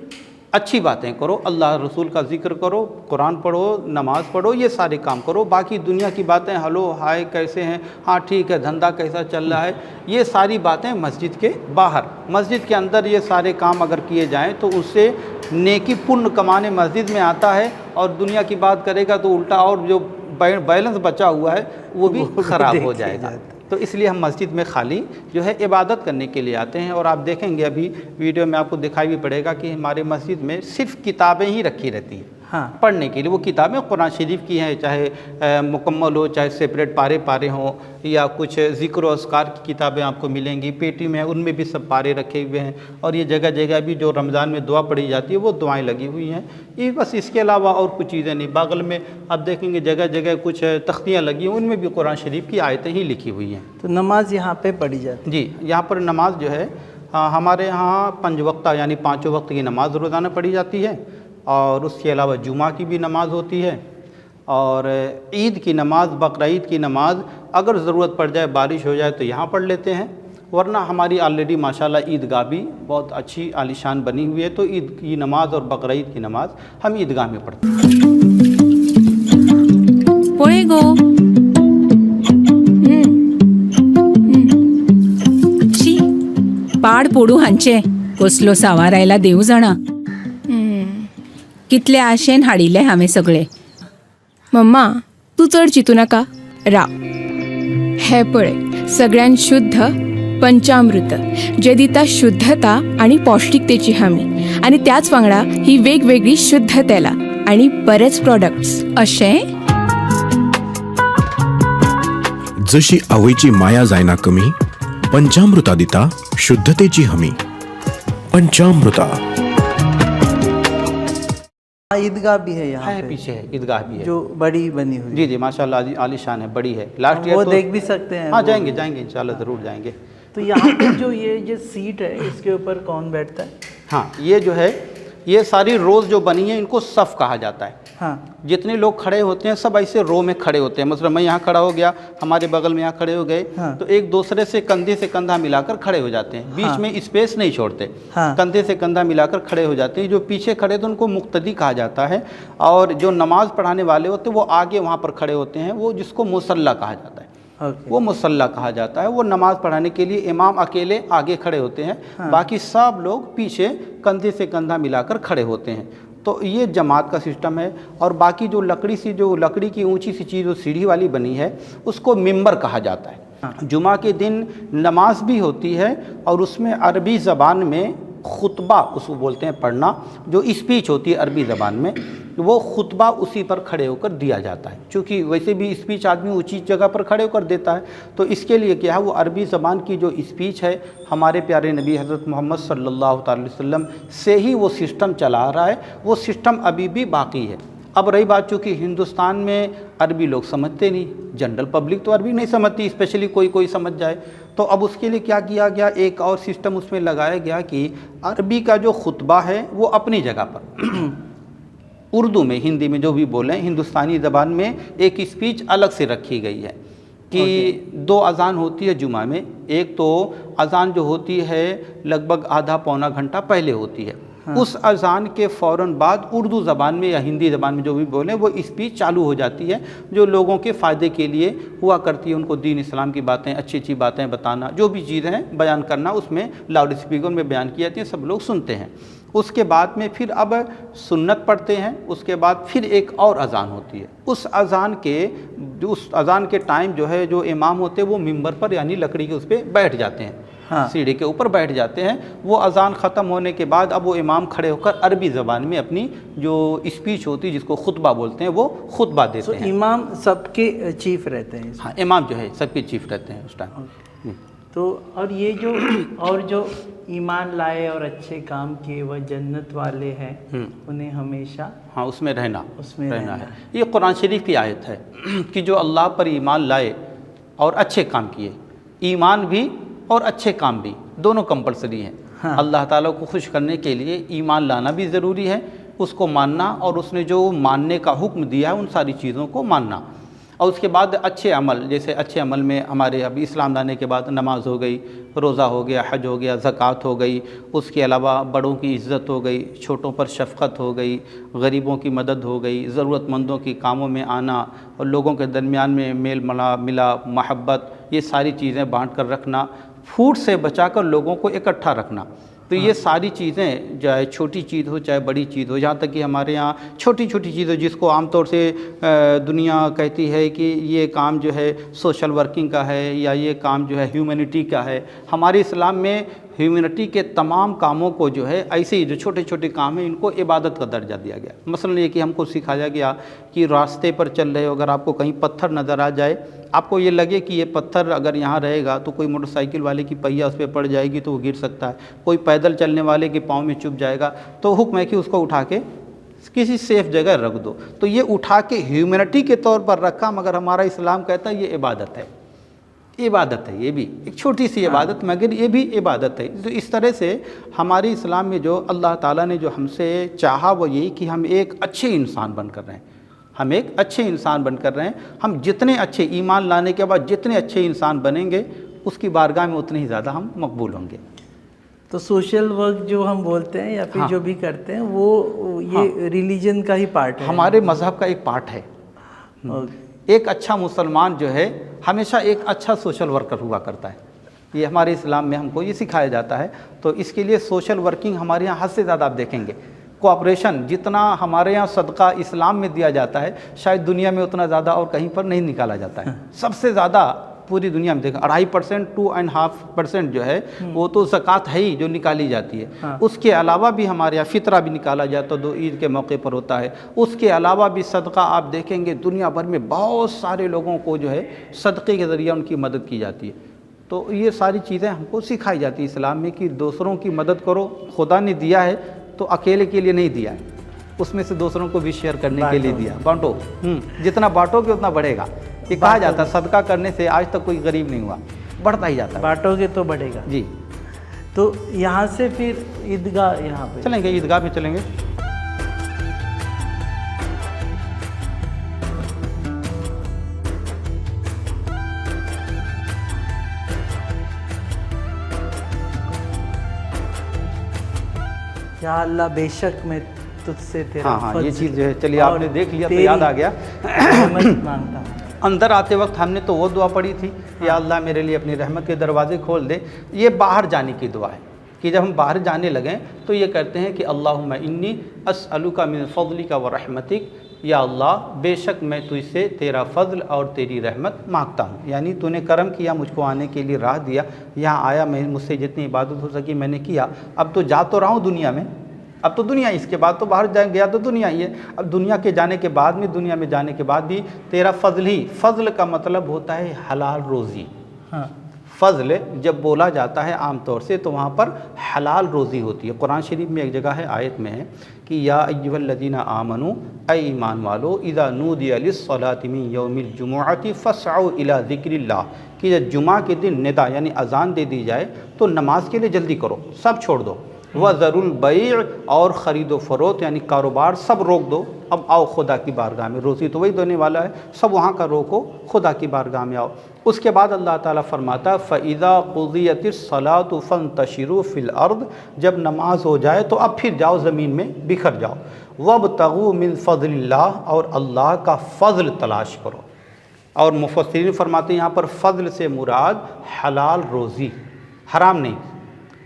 अच्छी बातें करो, अल्लाह रसूल का ज़िक्र करो, कुरान पढ़ो, नमाज़ पढ़ो, ये सारे काम करो। बाकी दुनिया की बातें, हेलो हाय कैसे हैं, हाँ ठीक है, धंधा कैसा चल रहा है, ये सारी बातें मस्जिद के बाहर। मस्जिद के अंदर ये सारे काम अगर किए जाएं तो उससे नेकी पुण्य कमाने मस्जिद में आता है, और दुनिया की बात करेगा तो उल्टा, और जो बैलेंस बचा हुआ है वो भी ख़राब हो जाएगा। तो इसलिए हम मस्जिद में खाली जो है इबादत करने के लिए आते हैं। और आप देखेंगे अभी वीडियो में आपको दिखाई भी पड़ेगा कि हमारे मस्जिद में सिर्फ किताबें ही रखी रहती हैं, हाँ, पढ़ने के लिए। वो किताबें कुरान शरीफ की हैं, चाहे मुकम्मल हो, चाहे सेपरेट पारे पारे हों, या कुछ ज़िक्र और अस्कार की किताबें आपको मिलेंगी पेटी में, उनमें भी सब पारे रखे हुए हैं। और ये जगह जगह भी जो रमज़ान में दुआ पढ़ी जाती है वो दुआएं लगी हुई हैं। ये बस, इसके अलावा और कुछ चीज़ें नहीं। बगल में आप देखेंगे जगह जगह कुछ तख्तियाँ लगी हैं, उनमें भी कुरान शरीफ की आयतें ही लिखी हुई हैं। तो नमाज यहाँ पे पढ़ी जाती जी, यहाँ पर नमाज जो है हमारे यहाँ 5 वक्ता यानी 5 वक्त की नमाज रोज़ाना पढ़ी जाती है, और उसके अलावा जुमा की भी नमाज होती है, और ईद की नमाज, बकरा ईद की नमाज अगर ज़रूरत पड़ जाए, बारिश हो जाए तो यहाँ पढ़ लेते हैं, वरना हमारी ऑलरेडी माशाल्लाह ईदगाह भी बहुत अच्छी आलीशान बनी हुई है। तो ईद की नमाज और बकरा ईद की नमाज हम ईदगाह में पढ़ते हैं। पोळे गो शी पाड पोडू हांचे कसलो सावार आयला देव जाणा. कितले आशेन हाडिल्ले हांवें सगळे. मम्मा तू चड चितू नाका, राव हे पळय सगळ्यात शुद्ध पंचामृत जे दिता शुद्धता आणि पौष्टिकतेची हमी, आणि त्याच वांगडा ही वेगवेगळी शुद्ध तेलां आणि बरेच प्रोडक्ट्स अशें. जशी आवयची माया जायना कमी, पंचामृता दिता शुद्धतेची हमी. पंचामृता. ईदगाह भी है यहाँ है पे पीछे है, ईदगाह भी है। जो बड़ी बनी हुई जी जी माशाल्लाह आलीशान है, बड़ी है। लास्ट ईयर वो तो देख भी सकते हैं। हाँ वो। जाएंगे इंशाल्लाह ज़रूर जाएंगे। तो यहाँ पे जो ये सीट है इसके ऊपर कौन बैठता है? हाँ ये जो है ये सारी रोज़ जो बनी है इनको सफ़ कहा जाता है। हाँ जितने लोग खड़े होते हैं सब ऐसे रो में खड़े होते हैं। मतलब मैं यहाँ खड़ा हो गया, हमारे बगल में यहाँ खड़े हो गए, हाँ। तो एक दूसरे से कंधे से कंधा मिलाकर खड़े हो जाते हैं। बीच हाँ। में स्पेस नहीं छोड़ते, हाँ। कंधे से कंधा मिलाकर खड़े हो जाते हैं। जो पीछे खड़े तो उनको मुक्तदी कहा जाता है, और जो नमाज पढ़ाने वाले होते हैं वो आगे वहाँ पर खड़े होते हैं, वो जिसको मुसल्ला कहा जाता है। ओके। वो मुसल्ला कहा जाता है। वो नमाज पढ़ाने के लिए इमाम अकेले आगे खड़े होते हैं, हाँ। बाकी सब लोग पीछे कंधे से कंधा मिलाकर खड़े होते हैं। तो ये जमात का सिस्टम है। और बाकी जो लकड़ी की ऊंची सी चीज़ जो सीढ़ी वाली बनी है उसको मिंबर कहा जाता है। हाँ। जुमा के दिन नमाज भी होती है और उसमें अरबी ज़बान में खुतबा उसको बोलते हैं, पढ़ना जो स्पीच होती है अरबी ज़बान में, वो खुतबा उसी पर खड़े होकर दिया जाता है। क्योंकि वैसे भी स्पीच आदमी ऊंची जगह पर खड़े होकर देता है, तो इसके लिए क्या है वो अरबी ज़बान की जो स्पीच है हमारे प्यारे नबी हज़रत मोहम्मद सल्लल्लाहु अलैहि वसल्लम से ही वो सिस्टम चला रहा है। वो सिस्टम अभी भी बाकी है। अब रही बात, चूँकि हिंदुस्तान में अरबी लोग समझते नहीं, जनरल पब्लिक तो अरबी नहीं समझती, स्पेशली कोई समझ जाए, तो अब उसके लिए क्या किया गया, एक और सिस्टम उसमें लगाया गया कि अरबी का जो खुतबा है वो अपनी जगह पर उर्दू में, हिंदी में जो भी बोलें, हिंदुस्तानी ज़बान में एक स्पीच अलग से रखी गई है कि दो अज़ान होती है जुमा में। एक तो अज़ान जो होती है लगभग आधा पौना घंटा पहले होती है। हाँ। उस अज़ान के फ़ौरन बाद उर्दू ज़बान में या हिंदी ज़बान में जो भी बोलें वो स्पीच चालू हो जाती है, जो लोगों के फ़ायदे के लिए हुआ करती है। उनको दीन इस्लाम की बातें, अच्छी अच्छी बातें बताना, जो भी चीज़ें हैं बयान करना, उसमें लाउड स्पीकर में बयान की जाती है, सब लोग सुनते हैं। उसके बाद में फिर अब सुन्नत पढ़ते हैं। उसके बाद फिर एक और अज़ान होती है। उस अज़ान के टाइम जो है जो इमाम होते हैं वो मिंबर पर यानी लकड़ी के उस पर बैठ जाते हैं। हाँ। सीढ़ी के ऊपर बैठ जाते हैं। वो अज़ान ख़त्म होने के बाद अब वो इमाम खड़े होकर अरबी ज़बान में अपनी जो स्पीच होती है जिसको खुतबा बोलते हैं वो खुतबा देते हैं। इमाम सबके चीफ रहते हैं। हाँ, इमाम जो है सबके चीफ रहते हैं उस टाइम। तो और ये जो ईमान लाए और अच्छे काम किए वह जन्नत वाले हैं, उन्हें हमेशा हाँ उसमें रहना है। ये कुरान शरीफ की आयत है कि जो अल्लाह पर ईमान लाए और अच्छे काम किए, ईमान भी और अच्छे काम भी दोनों कंपलसरी हैं। हाँ। अल्लाह ताला को खुश करने के लिए ईमान लाना भी ज़रूरी है, उसको मानना, और उसने जो मानने का हुक्म दिया है उन सारी चीज़ों को मानना। और उसके बाद अच्छे अमल, जैसे अच्छे अमल में हमारे अभी इस्लाम लाने के बाद नमाज हो गई, रोज़ा हो गया, हज हो गया, ज़कात हो गई, उसके अलावा बड़ों की इज़्ज़त हो गई, छोटों पर शफ़क़त हो गई, गरीबों की मदद हो गई, ज़रूरतमंदों की कामों में आना और लोगों के दरमियान में मेल मिला महब्बत, ये सारी चीज़ें बांट कर रखना, फूट से बचाकर लोगों को इकट्ठा रखना। तो ये सारी चीज़ें, चाहे छोटी चीज़ हो चाहे बड़ी चीज़ हो, यहाँ तक कि हमारे यहाँ छोटी छोटी चीज़ हो जिसको आमतौर से दुनिया कहती है कि ये काम जो है सोशल वर्किंग का है या ये काम जो है ह्यूमैनिटी का है, हमारे इस्लाम में ह्यूमैनिटी के तमाम कामों को जो है ऐसे ही जो छोटे छोटे काम हैं इनको इबादत का दर्जा दिया गया। मसलन ये कि हमको सिखाया गया कि रास्ते पर चल रहे हो, अगर आपको कहीं पत्थर नज़र आ जाए, आपको ये लगे कि ये पत्थर अगर यहाँ रहेगा तो कोई मोटरसाइकिल वाले की पहिया उस पर पड़ जाएगी तो वो गिर सकता है, कोई पैदल चलने वाले के पाँव में चुभ जाएगा, तो हुक्म है कि उसको उठा के किसी सेफ जगह रख दो। तो ये उठा के ह्यूमैनिटी के तौर पर रखा, मगर हमारा इस्लाम कहता है ये इबादत है, इबादत है, ये भी एक छोटी सी इबादत, मगर ये भी इबादत है। तो इस तरह से हमारे इस्लाम में जो अल्लाह ताला ने जो हमसे चाहा वो यही कि हम एक अच्छे इंसान बन कर रहे हैं, हम एक अच्छे इंसान बन कर रहे हैं। हम जितने अच्छे ईमान लाने के बाद जितने अच्छे इंसान बनेंगे उसकी बारगाह में उतने ही ज़्यादा हम मकबूल होंगे। तो सोशल वर्क जो हम बोलते हैं या फिर हाँ। जो भी करते हैं वो ये रिलीजन का ही पार्ट है, हमारे मज़हब का एक पार्ट है। एक अच्छा मुसलमान जो है हमेशा एक अच्छा सोशल वर्कर हुआ करता है, ये हमारे इस्लाम में हमको ये सिखाया जाता है। तो इसके लिए सोशल वर्किंग हमारे यहाँ हद से ज़्यादा आप देखेंगे। कोऑपरेशन जितना हमारे यहाँ सदका इस्लाम में दिया जाता है शायद दुनिया में उतना ज़्यादा और कहीं पर नहीं निकाला जाता है। सबसे ज़्यादा पूरी दुनिया में देखा 2.5% 2.5% जो है वो तो ज़कात है ही जो निकाली जाती है। हाँ। उसके अलावा भी हमारे यहाँ फ़ितरा भी निकाला जाता है, 2 ईद के मौके पर होता है। उसके अलावा भी सदका आप देखेंगे दुनिया भर में बहुत सारे लोगों को जो है सदक़े के ज़रिए उनकी मदद की जाती है। तो ये सारी चीज़ें हमको सिखाई जाती है इस्लाम में कि दूसरों की मदद करो, खुदा ने दिया है तो अकेले के लिए नहीं दिया है, उसमें से दूसरों को भी शेयर करने के लिए दिया। बांटो, जितना बांटोगे उतना बढ़ेगा। ये कहा जाता है सदका करने से आज तक कोई गरीब नहीं हुआ, बढ़ता ही जाता है। बांटोगे तो बढ़ेगा जी। तो यहाँ से फिर ईदगाह यहाँ पे चलेंगे, ईदगाह पे चलेंगे। या अल्लाह बेशक मैं तुझसे तेरा हाँ, ये फज़्ल चीज़ जो है, चलिए और आपने देख लिया तो तेरी याद आ गया। रहमत मांगता हूँ। अंदर आते वक्त हमने तो वो दुआ पढ़ी थी, या अल्लाह मेरे लिए अपनी रहमत के दरवाजे खोल दे। ये बाहर जाने की दुआ है कि जब हम बाहर जाने लगें तो ये कहते हैं कि अल्लाहुम्मा इन्नी अस्अलुका मिन फ़ज़लिका व रहमतिक, या अल्लाह बेशक मैं तुझसे तेरा फ़ज़ल और तेरी रहमत मांगता हूँ। यानी तूने करम किया, मुझको आने के लिए राह दिया, यहाँ आया, मैं मुझसे जितनी इबादत हो सकी मैंने किया। अब तो जा तो रहा हूँ दुनिया में, अब तो दुनिया, इसके बाद तो बाहर जा गया तो दुनिया ही है। अब दुनिया के जाने के बाद में, दुनिया में जाने के बाद भी तेरा फ़ज़ल ही, फ़ज़ल का मतलब होता है हलाल रोज़ी। हाँ, फ़ज़ल जब बोला जाता है आम तौर से तो वहाँ पर हलाल रोज़ी होती है। कुरान शरीफ में एक जगह है, आयत में है कि या अय्युहल्लज़ीना आमनू, ऐ ईमान वालो, इज़ा नूदिया लिस्सलाति मिन यौमिल जुमुअति फ़स्अऊ इला ज़िक्रिल्लाह, कि जब जुमा के दिन निदा यानी अज़ान दे दी जाए तो नमाज के लिए जल्दी करो, सब छोड़ दो। वह ज़रुल बैअ, और ख़रीदो फ़रोख्त यानी कारोबार सब रोक दो। अब आओ खुदा की बारगाह में, रोज़ी तो वही देने वाला है, सब वहाँ का रोको, खुदा की बारगाह में आओ। उसके बाद अल्लाह ताला फरमाता फ़इज़ा क़ुज़ियतिस सलातु फ़ंतशिरू फ़िल अर्द, जब नमाज हो जाए तो अब फिर जाओ ज़मीन में बिखर जाओ। वब्तगू मिन फ़ज़लिल्लाह, और अल्लाह का फ़ज़ल तलाश करो। और मुफ़स्सिरीन फरमाते हैं यहाँ पर फ़ज़ल से मुराद हलाल रोज़ी, हराम नहीं।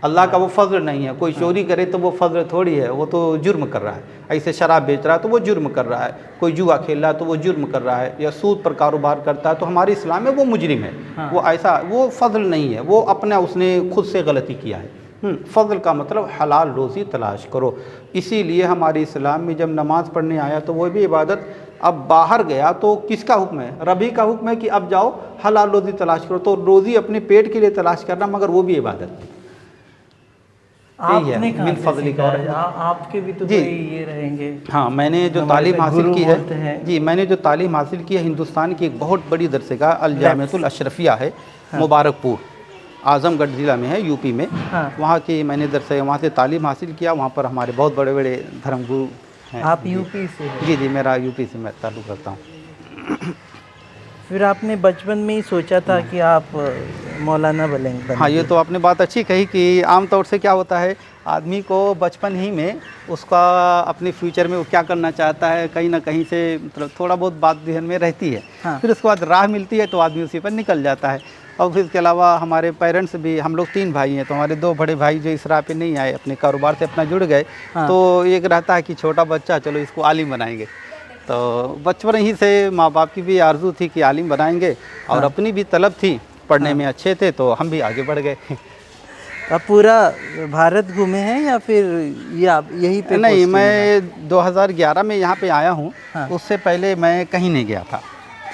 अल्लाह का वो फ़ज़ल नहीं है। कोई चोरी करे तो वो फ़ज़ल थोड़ी है, वो तो जुर्म कर रहा है। ऐसे शराब बेच रहा है तो वो जुर्म कर रहा है, कोई जुआ खेल रहा है तो वो जुर्म कर रहा है, या सूद पर कारोबार करता है तो हमारे इस्लाम में वो मुजरिम है। हाँ। वो ऐसा, वो फ़ज़ल नहीं है, वो अपना उसने खुद से गलती किया है। फ़ज़ल का मतलब हलाल रोज़ी तलाश करो। इसीलिए हमारे इस्लाम में जब नमाज़ पढ़ने आया तो वो भी इबादत। अब बाहर गया तो किसका हुक्म है? रबी का हुक्म है कि अब जाओ हलाल रोज़ी तलाश करो। तो रोज़ी अपने पेट के लिए तलाश करना, मगर वो भी इबादत है। आपने कहाँ मिन से फ़ज़लिका सीखा और है? आपके भी तो जी। कोई ये रहेंगे। हाँ, मैंने जो हमारे तालीम हासिल गुरु की बोलते है हैं। जी, मैंने जो तालीम हासिल की है हिंदुस्तान की एक बहुत बड़ी दरसगाह अल जामिअतुल अशरफिया है, मुबारकपुर, आज़मगढ़ ज़िला में है, यूपी में। हाँ। वहाँ की मैंने दरसगाह, वहाँ से तालीम हासिल किया। वहाँ पर हमारे बहुत बड़े बड़े धर्मगुरु हैं। आप यूपी से हो? जी जी, मेरा यूपी से मैं ताल्लुक़ रखता हूँ। फिर आपने बचपन में ही सोचा था कि आप मौलाना बनेंगे? हाँ, ये तो आपने बात अच्छी कही कि आम तौर से क्या होता है, आदमी को बचपन ही में उसका अपने फ्यूचर में वो क्या करना चाहता है, कहीं ना कहीं से मतलब थोड़ा बहुत बात ध्यान में रहती है। हाँ। फिर उसके बाद राह मिलती है तो आदमी उसी पर निकल जाता है। और फिर इसके अलावा हमारे पेरेंट्स भी, हम लोग 3 भाई हैं, तो हमारे 2 बड़े भाई जो इस राह पे नहीं आए, अपने कारोबार से अपना जुड़ गए। हाँ। तो एक रहता है कि छोटा बच्चा, चलो इसको आलिम बनाएंगे। तो बचपन ही से माँ बाप की भी आरज़ू थी कि आलिम बनाएंगे, और अपनी भी तलब थी, पढ़ने में अच्छे थे, तो हम भी आगे बढ़ गए। आप पूरा भारत घूमे हैं या फिर ये आप यहीं पे? नहीं, posting है? मैं 2011 में यहाँ पे आया हूँ। हाँ। उससे पहले मैं कहीं नहीं गया था।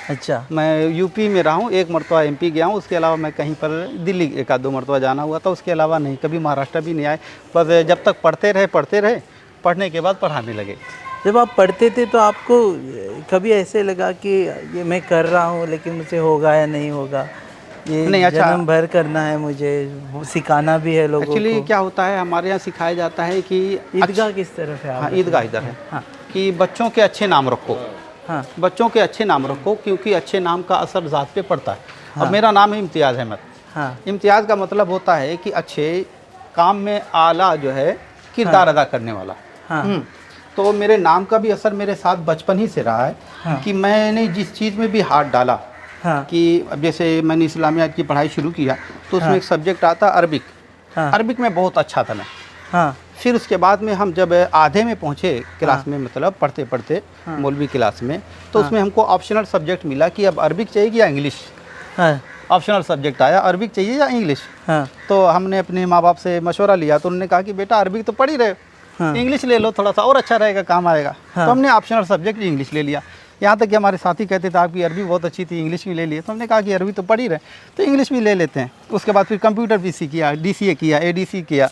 अच्छा। मैं यूपी में रहा हूँ, 1 मरतबा MP गया हूँ। उसके अलावा मैं कहीं पर दिल्ली 1-2 मरतबा जाना हुआ था। उसके अलावा नहीं, कभी महाराष्ट्र भी नहीं आए। बस जब तक पढ़ते रहे, पढ़ने के बाद पढ़ाने लगे। जब आप पढ़ते थे तो आपको कभी ऐसे लगा कि ये मैं कर रहा हूँ लेकिन मुझे होगा या नहीं होगा, ये नहीं, अच्छा। जन्म भर करना है मुझे, वो सिखाना भी है लोगों एक्चुअली को? क्या होता है, हमारे यहाँ सिखाया जाता है कि ईदगाह किस तरफ है? हाँ, ईदगाह इधर है। हाँ। कि बच्चों के अच्छे नाम रखो। हाँ। बच्चों के अच्छे नाम रखो, क्योंकि अच्छे नाम का असर ज़ात पे पड़ता है। हाँ। अब मेरा नाम है इम्तियाज़ अहमद। हाँ। इम्तियाज़ का मतलब होता है कि अच्छे काम में आला जो है किरदार अदा करने वाला। हाँ। तो मेरे नाम का भी असर मेरे साथ बचपन ही से रहा है। हाँ। कि मैंने जिस चीज़ में भी हाथ डाला, हाँ। कि अब जैसे मैंने इस्लामियात की पढ़ाई शुरू किया तो उसमें हाँ। एक सब्जेक्ट आता अरबिक। हाँ। अरबिक में बहुत अच्छा था मैं। हाँ। फिर उसके बाद में हम जब आधे में पहुँचे क्लास में, मतलब पढ़ते पढ़ते मौलवी क्लास में, तो उसमें हमको ऑप्शनल सब्जेक्ट मिला कि अब अरबिक चाहिए या इंग्लिश। हाँ। ऑप्शनल सब्जेक्ट आया, अरबिक चाहिए या इंग्लिश। हाँ। तो हमने अपने माँ बाप से मशवरा लिया, तो उन्होंने कहा कि बेटा अरबिक तो पढ़ ही रहे, हाँ। इंग्लिश ले लो, थोड़ा सा और अच्छा रहेगा, काम आएगा। हाँ। तो हमने ऑप्शनल सब्जेक्ट इंग्लिश ले लिया। यहाँ तक कि हमारे साथी कहते थे आपकी अरबी बहुत अच्छी थी, इंग्लिश भी ले लिए। तो हमने कहा कि अरबी तो पढ़ ही रहे, तो इंग्लिश भी ले लेते हैं। उसके बाद फिर कंप्यूटर PC किया, DCA किया, ADC किया।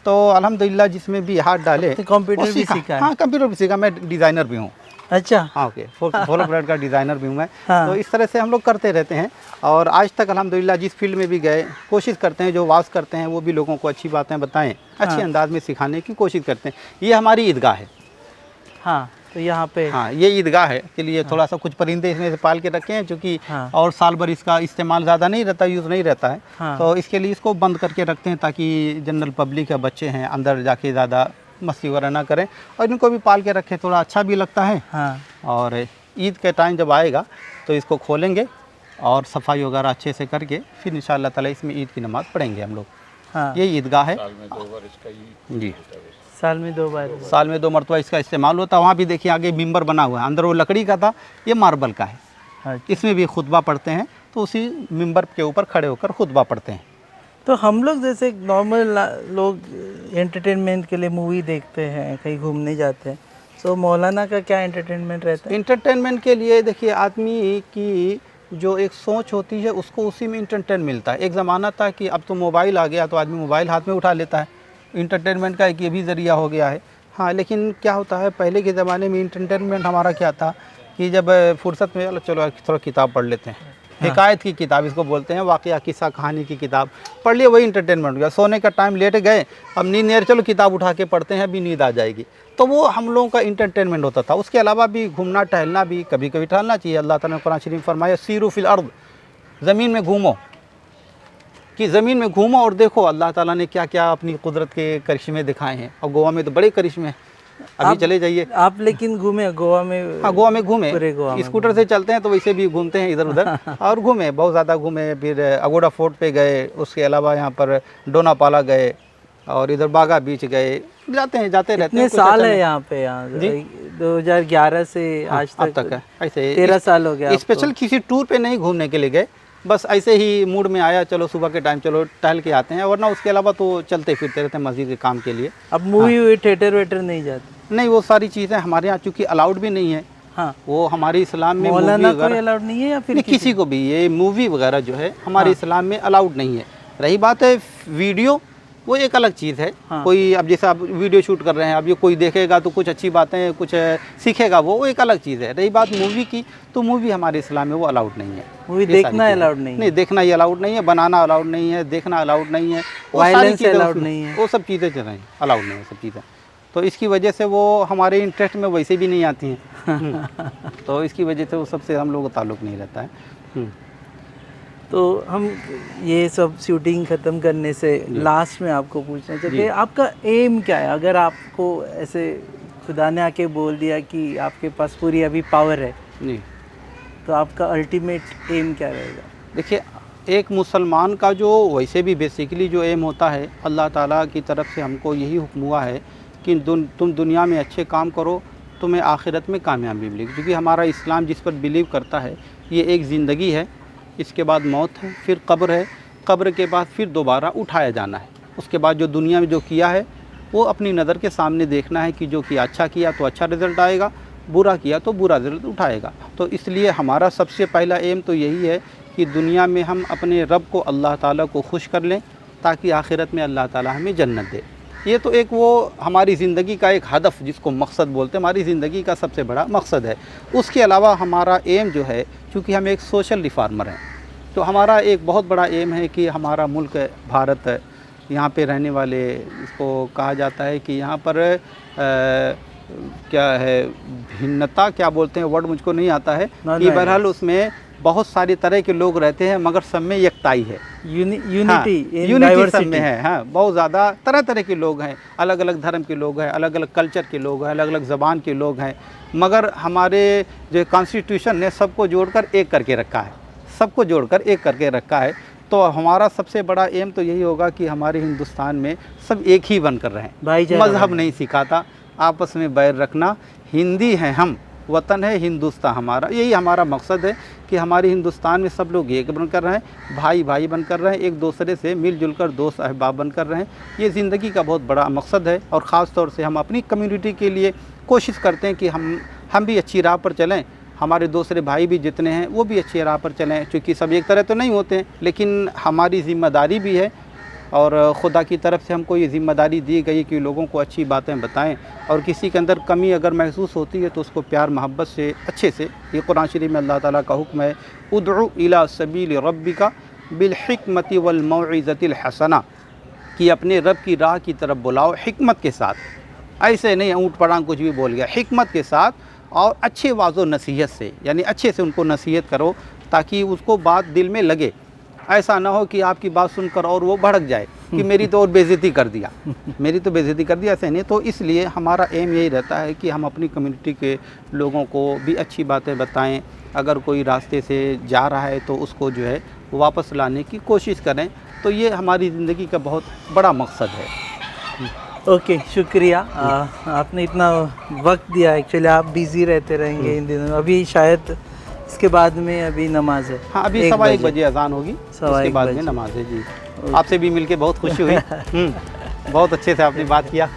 तो अल्हम्दुलिल्लाह जिसमें भी हाथ डाले तो कंप्यूटर वो भी सीखा है? हाँ, कंप्यूटर भी सीखा, मैं डिज़ाइनर भी हूँ। अच्छा। हाँ, ओके, फुल ब्रांड का डिज़ाइनर भी हूँ मैं। हाँ। तो इस तरह से हम लोग करते रहते हैं और आज तक अल्हम्दुलिल्लाह जिस फील्ड में भी गए कोशिश करते हैं, जो वाज करते हैं वो भी लोगों को अच्छी बातें बताएं, अच्छे अंदाज में सिखाने की कोशिश करते हैं। ये हमारी ईदगाह है। हाँ, तो यहाँ पे हाँ, ये ईदगाह है के लिए थोड़ा सा कुछ परिंदे इसमें से पाल के रखे हैं, क्योंकि हाँ। और साल भर इसका इस्तेमाल ज़्यादा नहीं रहता, यूज़ नहीं रहता है। हाँ। तो इसके लिए इसको बंद करके रखते हैं ताकि जनरल पब्लिक या बच्चे हैं अंदर जाके ज़्यादा मस्ती वगैरह ना करें, और इनको भी पाल के रखें, थोड़ा अच्छा भी लगता है। हाँ। और ईद के टाइम जब आएगा तो इसको खोलेंगे और सफाई वगैरह अच्छे से करके फिर इंशाअल्लाह ताला इसमें ईद की नमाज़ पढ़ेंगे हम लोग। हाँ, ये ईदगाह है जी। साल में 2 बार। साल में 2 मरतबा इसका इस्तेमाल होता है। वहाँ भी देखिए आगे मिंबर बना हुआ है, अंदर वो लकड़ी का था, ये मार्बल का है। अच्छा। इसमें भी खुतबा पढ़ते हैं, तो उसी मिंबर के ऊपर खड़े होकर खुतबा पढ़ते हैं। तो हम लोग जैसे नॉर्मल लोग एंटरटेनमेंट के लिए मूवी देखते हैं, कहीं घूमने जाते हैं, तो मौलाना का क्या एंटरटेनमेंट रहता है? इंटरटेनमेंट के लिए देखिए आदमी की जो एक सोच होती है उसको उसी में इंटरटेन मिलता है। एक ज़माना था कि अब तो मोबाइल आ गया तो आदमी मोबाइल हाथ में उठा लेता है, इंटरटेनमेंट का एक ये भी ज़रिया हो गया है। हाँ, लेकिन क्या होता है पहले के ज़माने में इंटरटेनमेंट हमारा क्या था कि जब फुर्सत में चलो थोड़ा किताब पढ़ लेते हैं, हिकायत की किताब इसको बोलते हैं, वाक़या किस्सा कहानी की किताब पढ़ लिए, वही इंटरटेनमेंट हो गया। सोने का टाइम लेट गए, अब नींद नहीं, चलो किताब उठा के पढ़ते हैं, अभी नींद आ जाएगी। तो वो हम लोगों का इंटरटेनमेंट होता था। उसके अलावा भी घूमना टहलना भी कभी कभी टहलना चाहिए। अल्लाह ताला ने कुरान शरीफ फरमाया सीरू फिल अर्द, ज़मीन में घूमो, कि ज़मीन में घूमो और देखो अल्लाह ताला ने क्या क्या अपनी कुदरत के करिश्मे दिखाए हैं। और गोवा में तो बड़े करिश्मे हैं, अभी चले जाइए आप लेकिन घूमे गोवा में? हाँ, गोवा में घूमे, पूरे गोवा में स्कूटर से चलते हैं तो वैसे भी घूमते हैं इधर उधर और घूमे, बहुत ज़्यादा घूमे। फिर अगोड़ा फोर्ट पे गए, उसके अलावा यहाँ पर डोनापाला गए और इधर बागा बीच गए, जाते रहते हैं। कितने साल है यहाँ पे? यहाँ 2011 से आज अब तक है ऐसे 13 साल हो गया। स्पेशल किसी टूर पे नहीं घूमने के लिए गए, बस ऐसे ही मूड में आया, चलो सुबह के टाइम चलो टहल के आते हैं, वरना उसके अलावा तो चलते फिरते रहते हैं मस्जिद के काम के लिए। अब मूवी हुई थिएटर वेटर नहीं जाते? नहीं, वो सारी चीज़ें हमारे यहाँ चूँकि अलाउड भी नहीं है। हाँ, वो हमारे इस्लाम में मौलाना कोई अलाउड नहीं है या फिर नहीं, किसी को भी ये मूवी वगैरह जो है हमारे इस्लाम में अलाउड नहीं है। रही बात है वीडियो, वो एक अलग चीज़ है। हाँ। कोई अब जैसे आप वीडियो शूट कर रहे हैं, अब ये कोई देखेगा तो कुछ अच्छी बातें कुछ सीखेगा, वो एक अलग चीज़ है। रही बात मूवी की, तो मूवी हमारे इस्लाम में वो अलाउड नहीं है। मूवी ये सारी देखना चीज़ें। अलाउड नहीं है? नहीं, देखना ही अलाउड नहीं है, बनाना अलाउड नहीं है, देखना अलाउड नहीं है, वो सारी वायलेंस चीज़ें अलाउड उसमें- नहीं है? वो सब चीज़ें जो हैं अलाउड नहीं है, सब चीज़ें। तो इसकी वजह से वो हमारे इंटरेस्ट में वैसे भी नहीं आती हैं तो इसकी वजह से वो सबसे हम लोगों का ताल्लुक़ नहीं रहता है। तो हम ये सब शूटिंग ख़त्म करने से लास्ट में आपको पूछना चाहिए, आपका एम क्या है? अगर आपको ऐसे खुदा ने आके बोल दिया कि आपके पास पूरी अभी पावर है, जी, तो आपका अल्टीमेट एम क्या रहेगा? देखिए एक मुसलमान का जो वैसे भी बेसिकली जो एम होता है, अल्लाह ताला की तरफ से हमको यही हुक्म हुआ है कि तुम दुनिया में अच्छे काम करो, तुम्हें आखिरत में कामयाबी मिलेगी। क्योंकि हमारा इस्लाम जिस पर बिलीव करता है, ये एक ज़िंदगी है, इसके बाद मौत है, फिर कब्र है, कब्र के बाद फिर दोबारा उठाया जाना है। उसके बाद जो दुनिया में जो किया है वो अपनी नज़र के सामने देखना है कि जो किया अच्छा किया तो अच्छा रिज़ल्ट आएगा, बुरा किया तो बुरा रिज़ल्ट उठाएगा। तो इसलिए हमारा सबसे पहला एम तो यही है कि दुनिया में हम अपने रब को अल्लाह ताला को खुश कर लें, ताकि आखिरत में अल्लाह ताला हमें जन्नत दे। ये तो एक वो हमारी ज़िंदगी का एक हदफ, जिसको मकसद बोलते हैं, हमारी ज़िंदगी का सबसे बड़ा मकसद है। उसके अलावा हमारा एम जो है, चूँकि हम एक सोशल रिफार्मर हैं, तो हमारा एक बहुत बड़ा एम है कि हमारा मुल्क भारत, यहाँ पे रहने वाले, इसको कहा जाता है कि यहाँ पर क्या है, भिन्नता क्या बोलते हैं, वर्ड मुझको नहीं आता है कि बहरहाल उसमें बहुत सारी तरह के लोग रहते हैं मगर सब में एकताई है, यूनिटी सब में है। हाँ, बहुत ज़्यादा तरह तरह के लोग हैं, अलग अलग धर्म के लोग हैं, अलग अलग कल्चर के लोग हैं, अलग अलग ज़बान के लोग हैं, मगर हमारे जो कॉन्स्टिट्यूशन ने सबको जोड़कर एक करके रखा है, सबको जोड़कर एक करके रखा है। तो हमारा सबसे बड़ा एम तो यही होगा कि हमारे हिंदुस्तान में सब एक ही बनकर रहें, मज़हब नहीं सिखाता, आपस में बैर रखना, हिंदी हैं हम, वतन है हिंदुस्तान हमारा, यही हमारा मकसद है कि हमारे हिंदुस्तान में सब लोग एक बनकर रहें, भाई भाई बनकर रहें, एक दूसरे से मिलजुल कर दोस्त अहबाब बनकर रहें। ये ज़िंदगी का बहुत बड़ा मकसद है। और ख़ास तौर से हम अपनी कम्युनिटी के लिए कोशिश करते हैं कि हम भी अच्छी राह पर चलें, हमारे दूसरे भाई भी जितने हैं वो भी अच्छी राह पर चलें, क्योंकि सब एक तरह तो नहीं होते हैं, लेकिन हमारी ज़िम्मेदारी भी है और खुदा की तरफ से हमको ये ज़िम्मेदारी दी गई कि लोगों को अच्छी बातें बताएं और किसी के अंदर कमी अगर महसूस होती है तो उसको प्यार मोहब्बत से अच्छे से, ये कुरान शरीफ में अल्लाह ताला का हुक्म है, उदउ इला सबील रब्बिका बिल हिकमति वल मौइज़तिल हसना, कि अपने रब की राह की तरफ बुलाओ हिकमत के साथ, ऐसे नहीं ऊँट पटांग कुछ भी बोल गया, हिकमत के साथ और अच्छे वाज़ो नसीहत से, यानी अच्छे से उनको नसीहत करो ताकि उसको बात दिल में लगे। ऐसा ना हो कि आपकी बात सुनकर और वो भड़क जाए कि मेरी तो और बेइज्जती कर दिया, मेरी तो बेइज्जती कर दिया, ऐसे नहीं। तो इसलिए हमारा एम यही रहता है कि हम अपनी कम्युनिटी के लोगों को भी अच्छी बातें बताएं, अगर कोई रास्ते से जा रहा है तो उसको जो है वापस लाने की कोशिश करें। तो ये हमारी ज़िंदगी का बहुत बड़ा मकसद है। ओके, शुक्रिया। आपने इतना वक्त दिया। एक्चुअली आप बिज़ी रहते रहेंगे इन दिनों, अभी शायद इसके बाद में अभी नमाज है। हाँ, अभी 1:15 बजे अजान होगी, इसके बाद में नमाज है जी। आपसे भी मिलके बहुत खुशी हुई। बहुत अच्छे से आपने बात किया,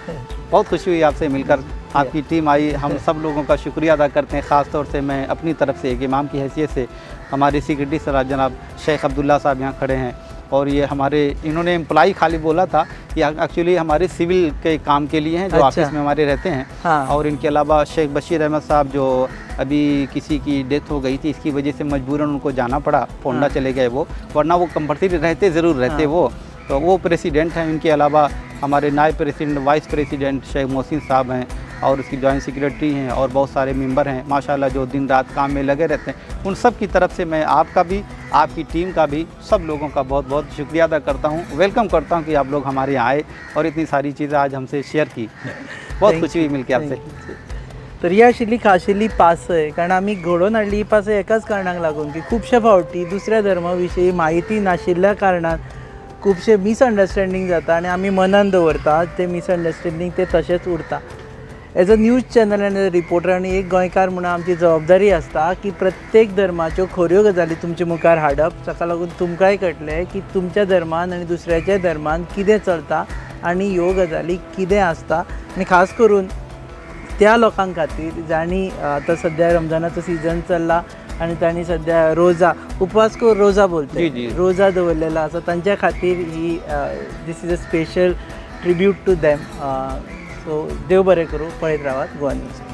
बहुत खुशी हुई आपसे मिलकर। आपकी टीम आई, हम सब लोगों का शुक्रिया अदा करते हैं। ख़ास तौर से मैं अपनी तरफ से एक इमाम की हैसियत से, हमारे सेक्रेटरी सर जनाब शेख अब्दुल्ला साहब यहाँ खड़े हैं, और ये हमारे, इन्होंने एम्प्लॉई खाली बोला था, ये एक्चुअली हमारे सिविल के काम के लिए हैं जो ऑफिस में हमारे रहते हैं। हाँ। और इनके अलावा शेख बशीर अहमद साहब जो अभी किसी की डेथ हो गई थी, इसकी वजह से मजबूरन उनको जाना पड़ा, पोंडा चले गए वो, वरना वो कंपल्सरी रहते ज़रूर रहते वो, तो वो प्रेसिडेंट हैं। इनके अलावा हमारे नायब president, vice president Sheikh Mohsin साहब हैं, और उसकी जॉइंट सेक्रेटरी हैं, और बहुत सारे मेंबर हैं माशाल्लाह जो दिन रात काम में लगे रहते हैं। उन सब की तरफ से मैं आपका भी, आपकी टीम का भी, सब लोगों का बहुत बहुत शुक्रिया अदा करता हूँ। वेलकम करता हूँ कि आप लोग हमारे यहाँ आए और इतनी सारी चीज़ें आज हमसे शेअर की। बहुत खुशी हुई मिलके आपसे। तर ही आशिल्ली खाशेली पासय, कारण आमी घडोवन हाडली ही पासय एकाच कारणाक लागून की खुबशे फावटी दुसऱ्या धर्मा विशीं म्हायती नाशिल्ल्या कारणान खुबशे मिसअंडरस्टँडींग जाता आनी आमी मनान दवरता ते मिसअंडरस्टँडींग ते तशेंच उरता। एज अ न्यूज चॅनल आनी एज अ रिपोर्टर आनी एक गोंयकार म्हणून आमची जबाबदारी आसता की प्रत्येक धर्माच्यो खऱ्यो गजाली तुमचे मुखार हाडप, जाका लागून तुमकांय कळटलें की तुमच्या धर्मान आनी दुसऱ्याच्या धर्मान कितें चलता आनी ह्यो गजाली कितें आसता। आनी खास करून त्या लोकां खातीर जाणी आतां सद्या रमजानाचो सिजन चल्ला आनी तांणी सद्या रोजा उपवास करून रोजा बोलते रोजा दवरलेला आसा, तांच्या खातीर ही this is a special tribute to them. So देव बरें करूं, पळयत रावात गोवा न्यूज।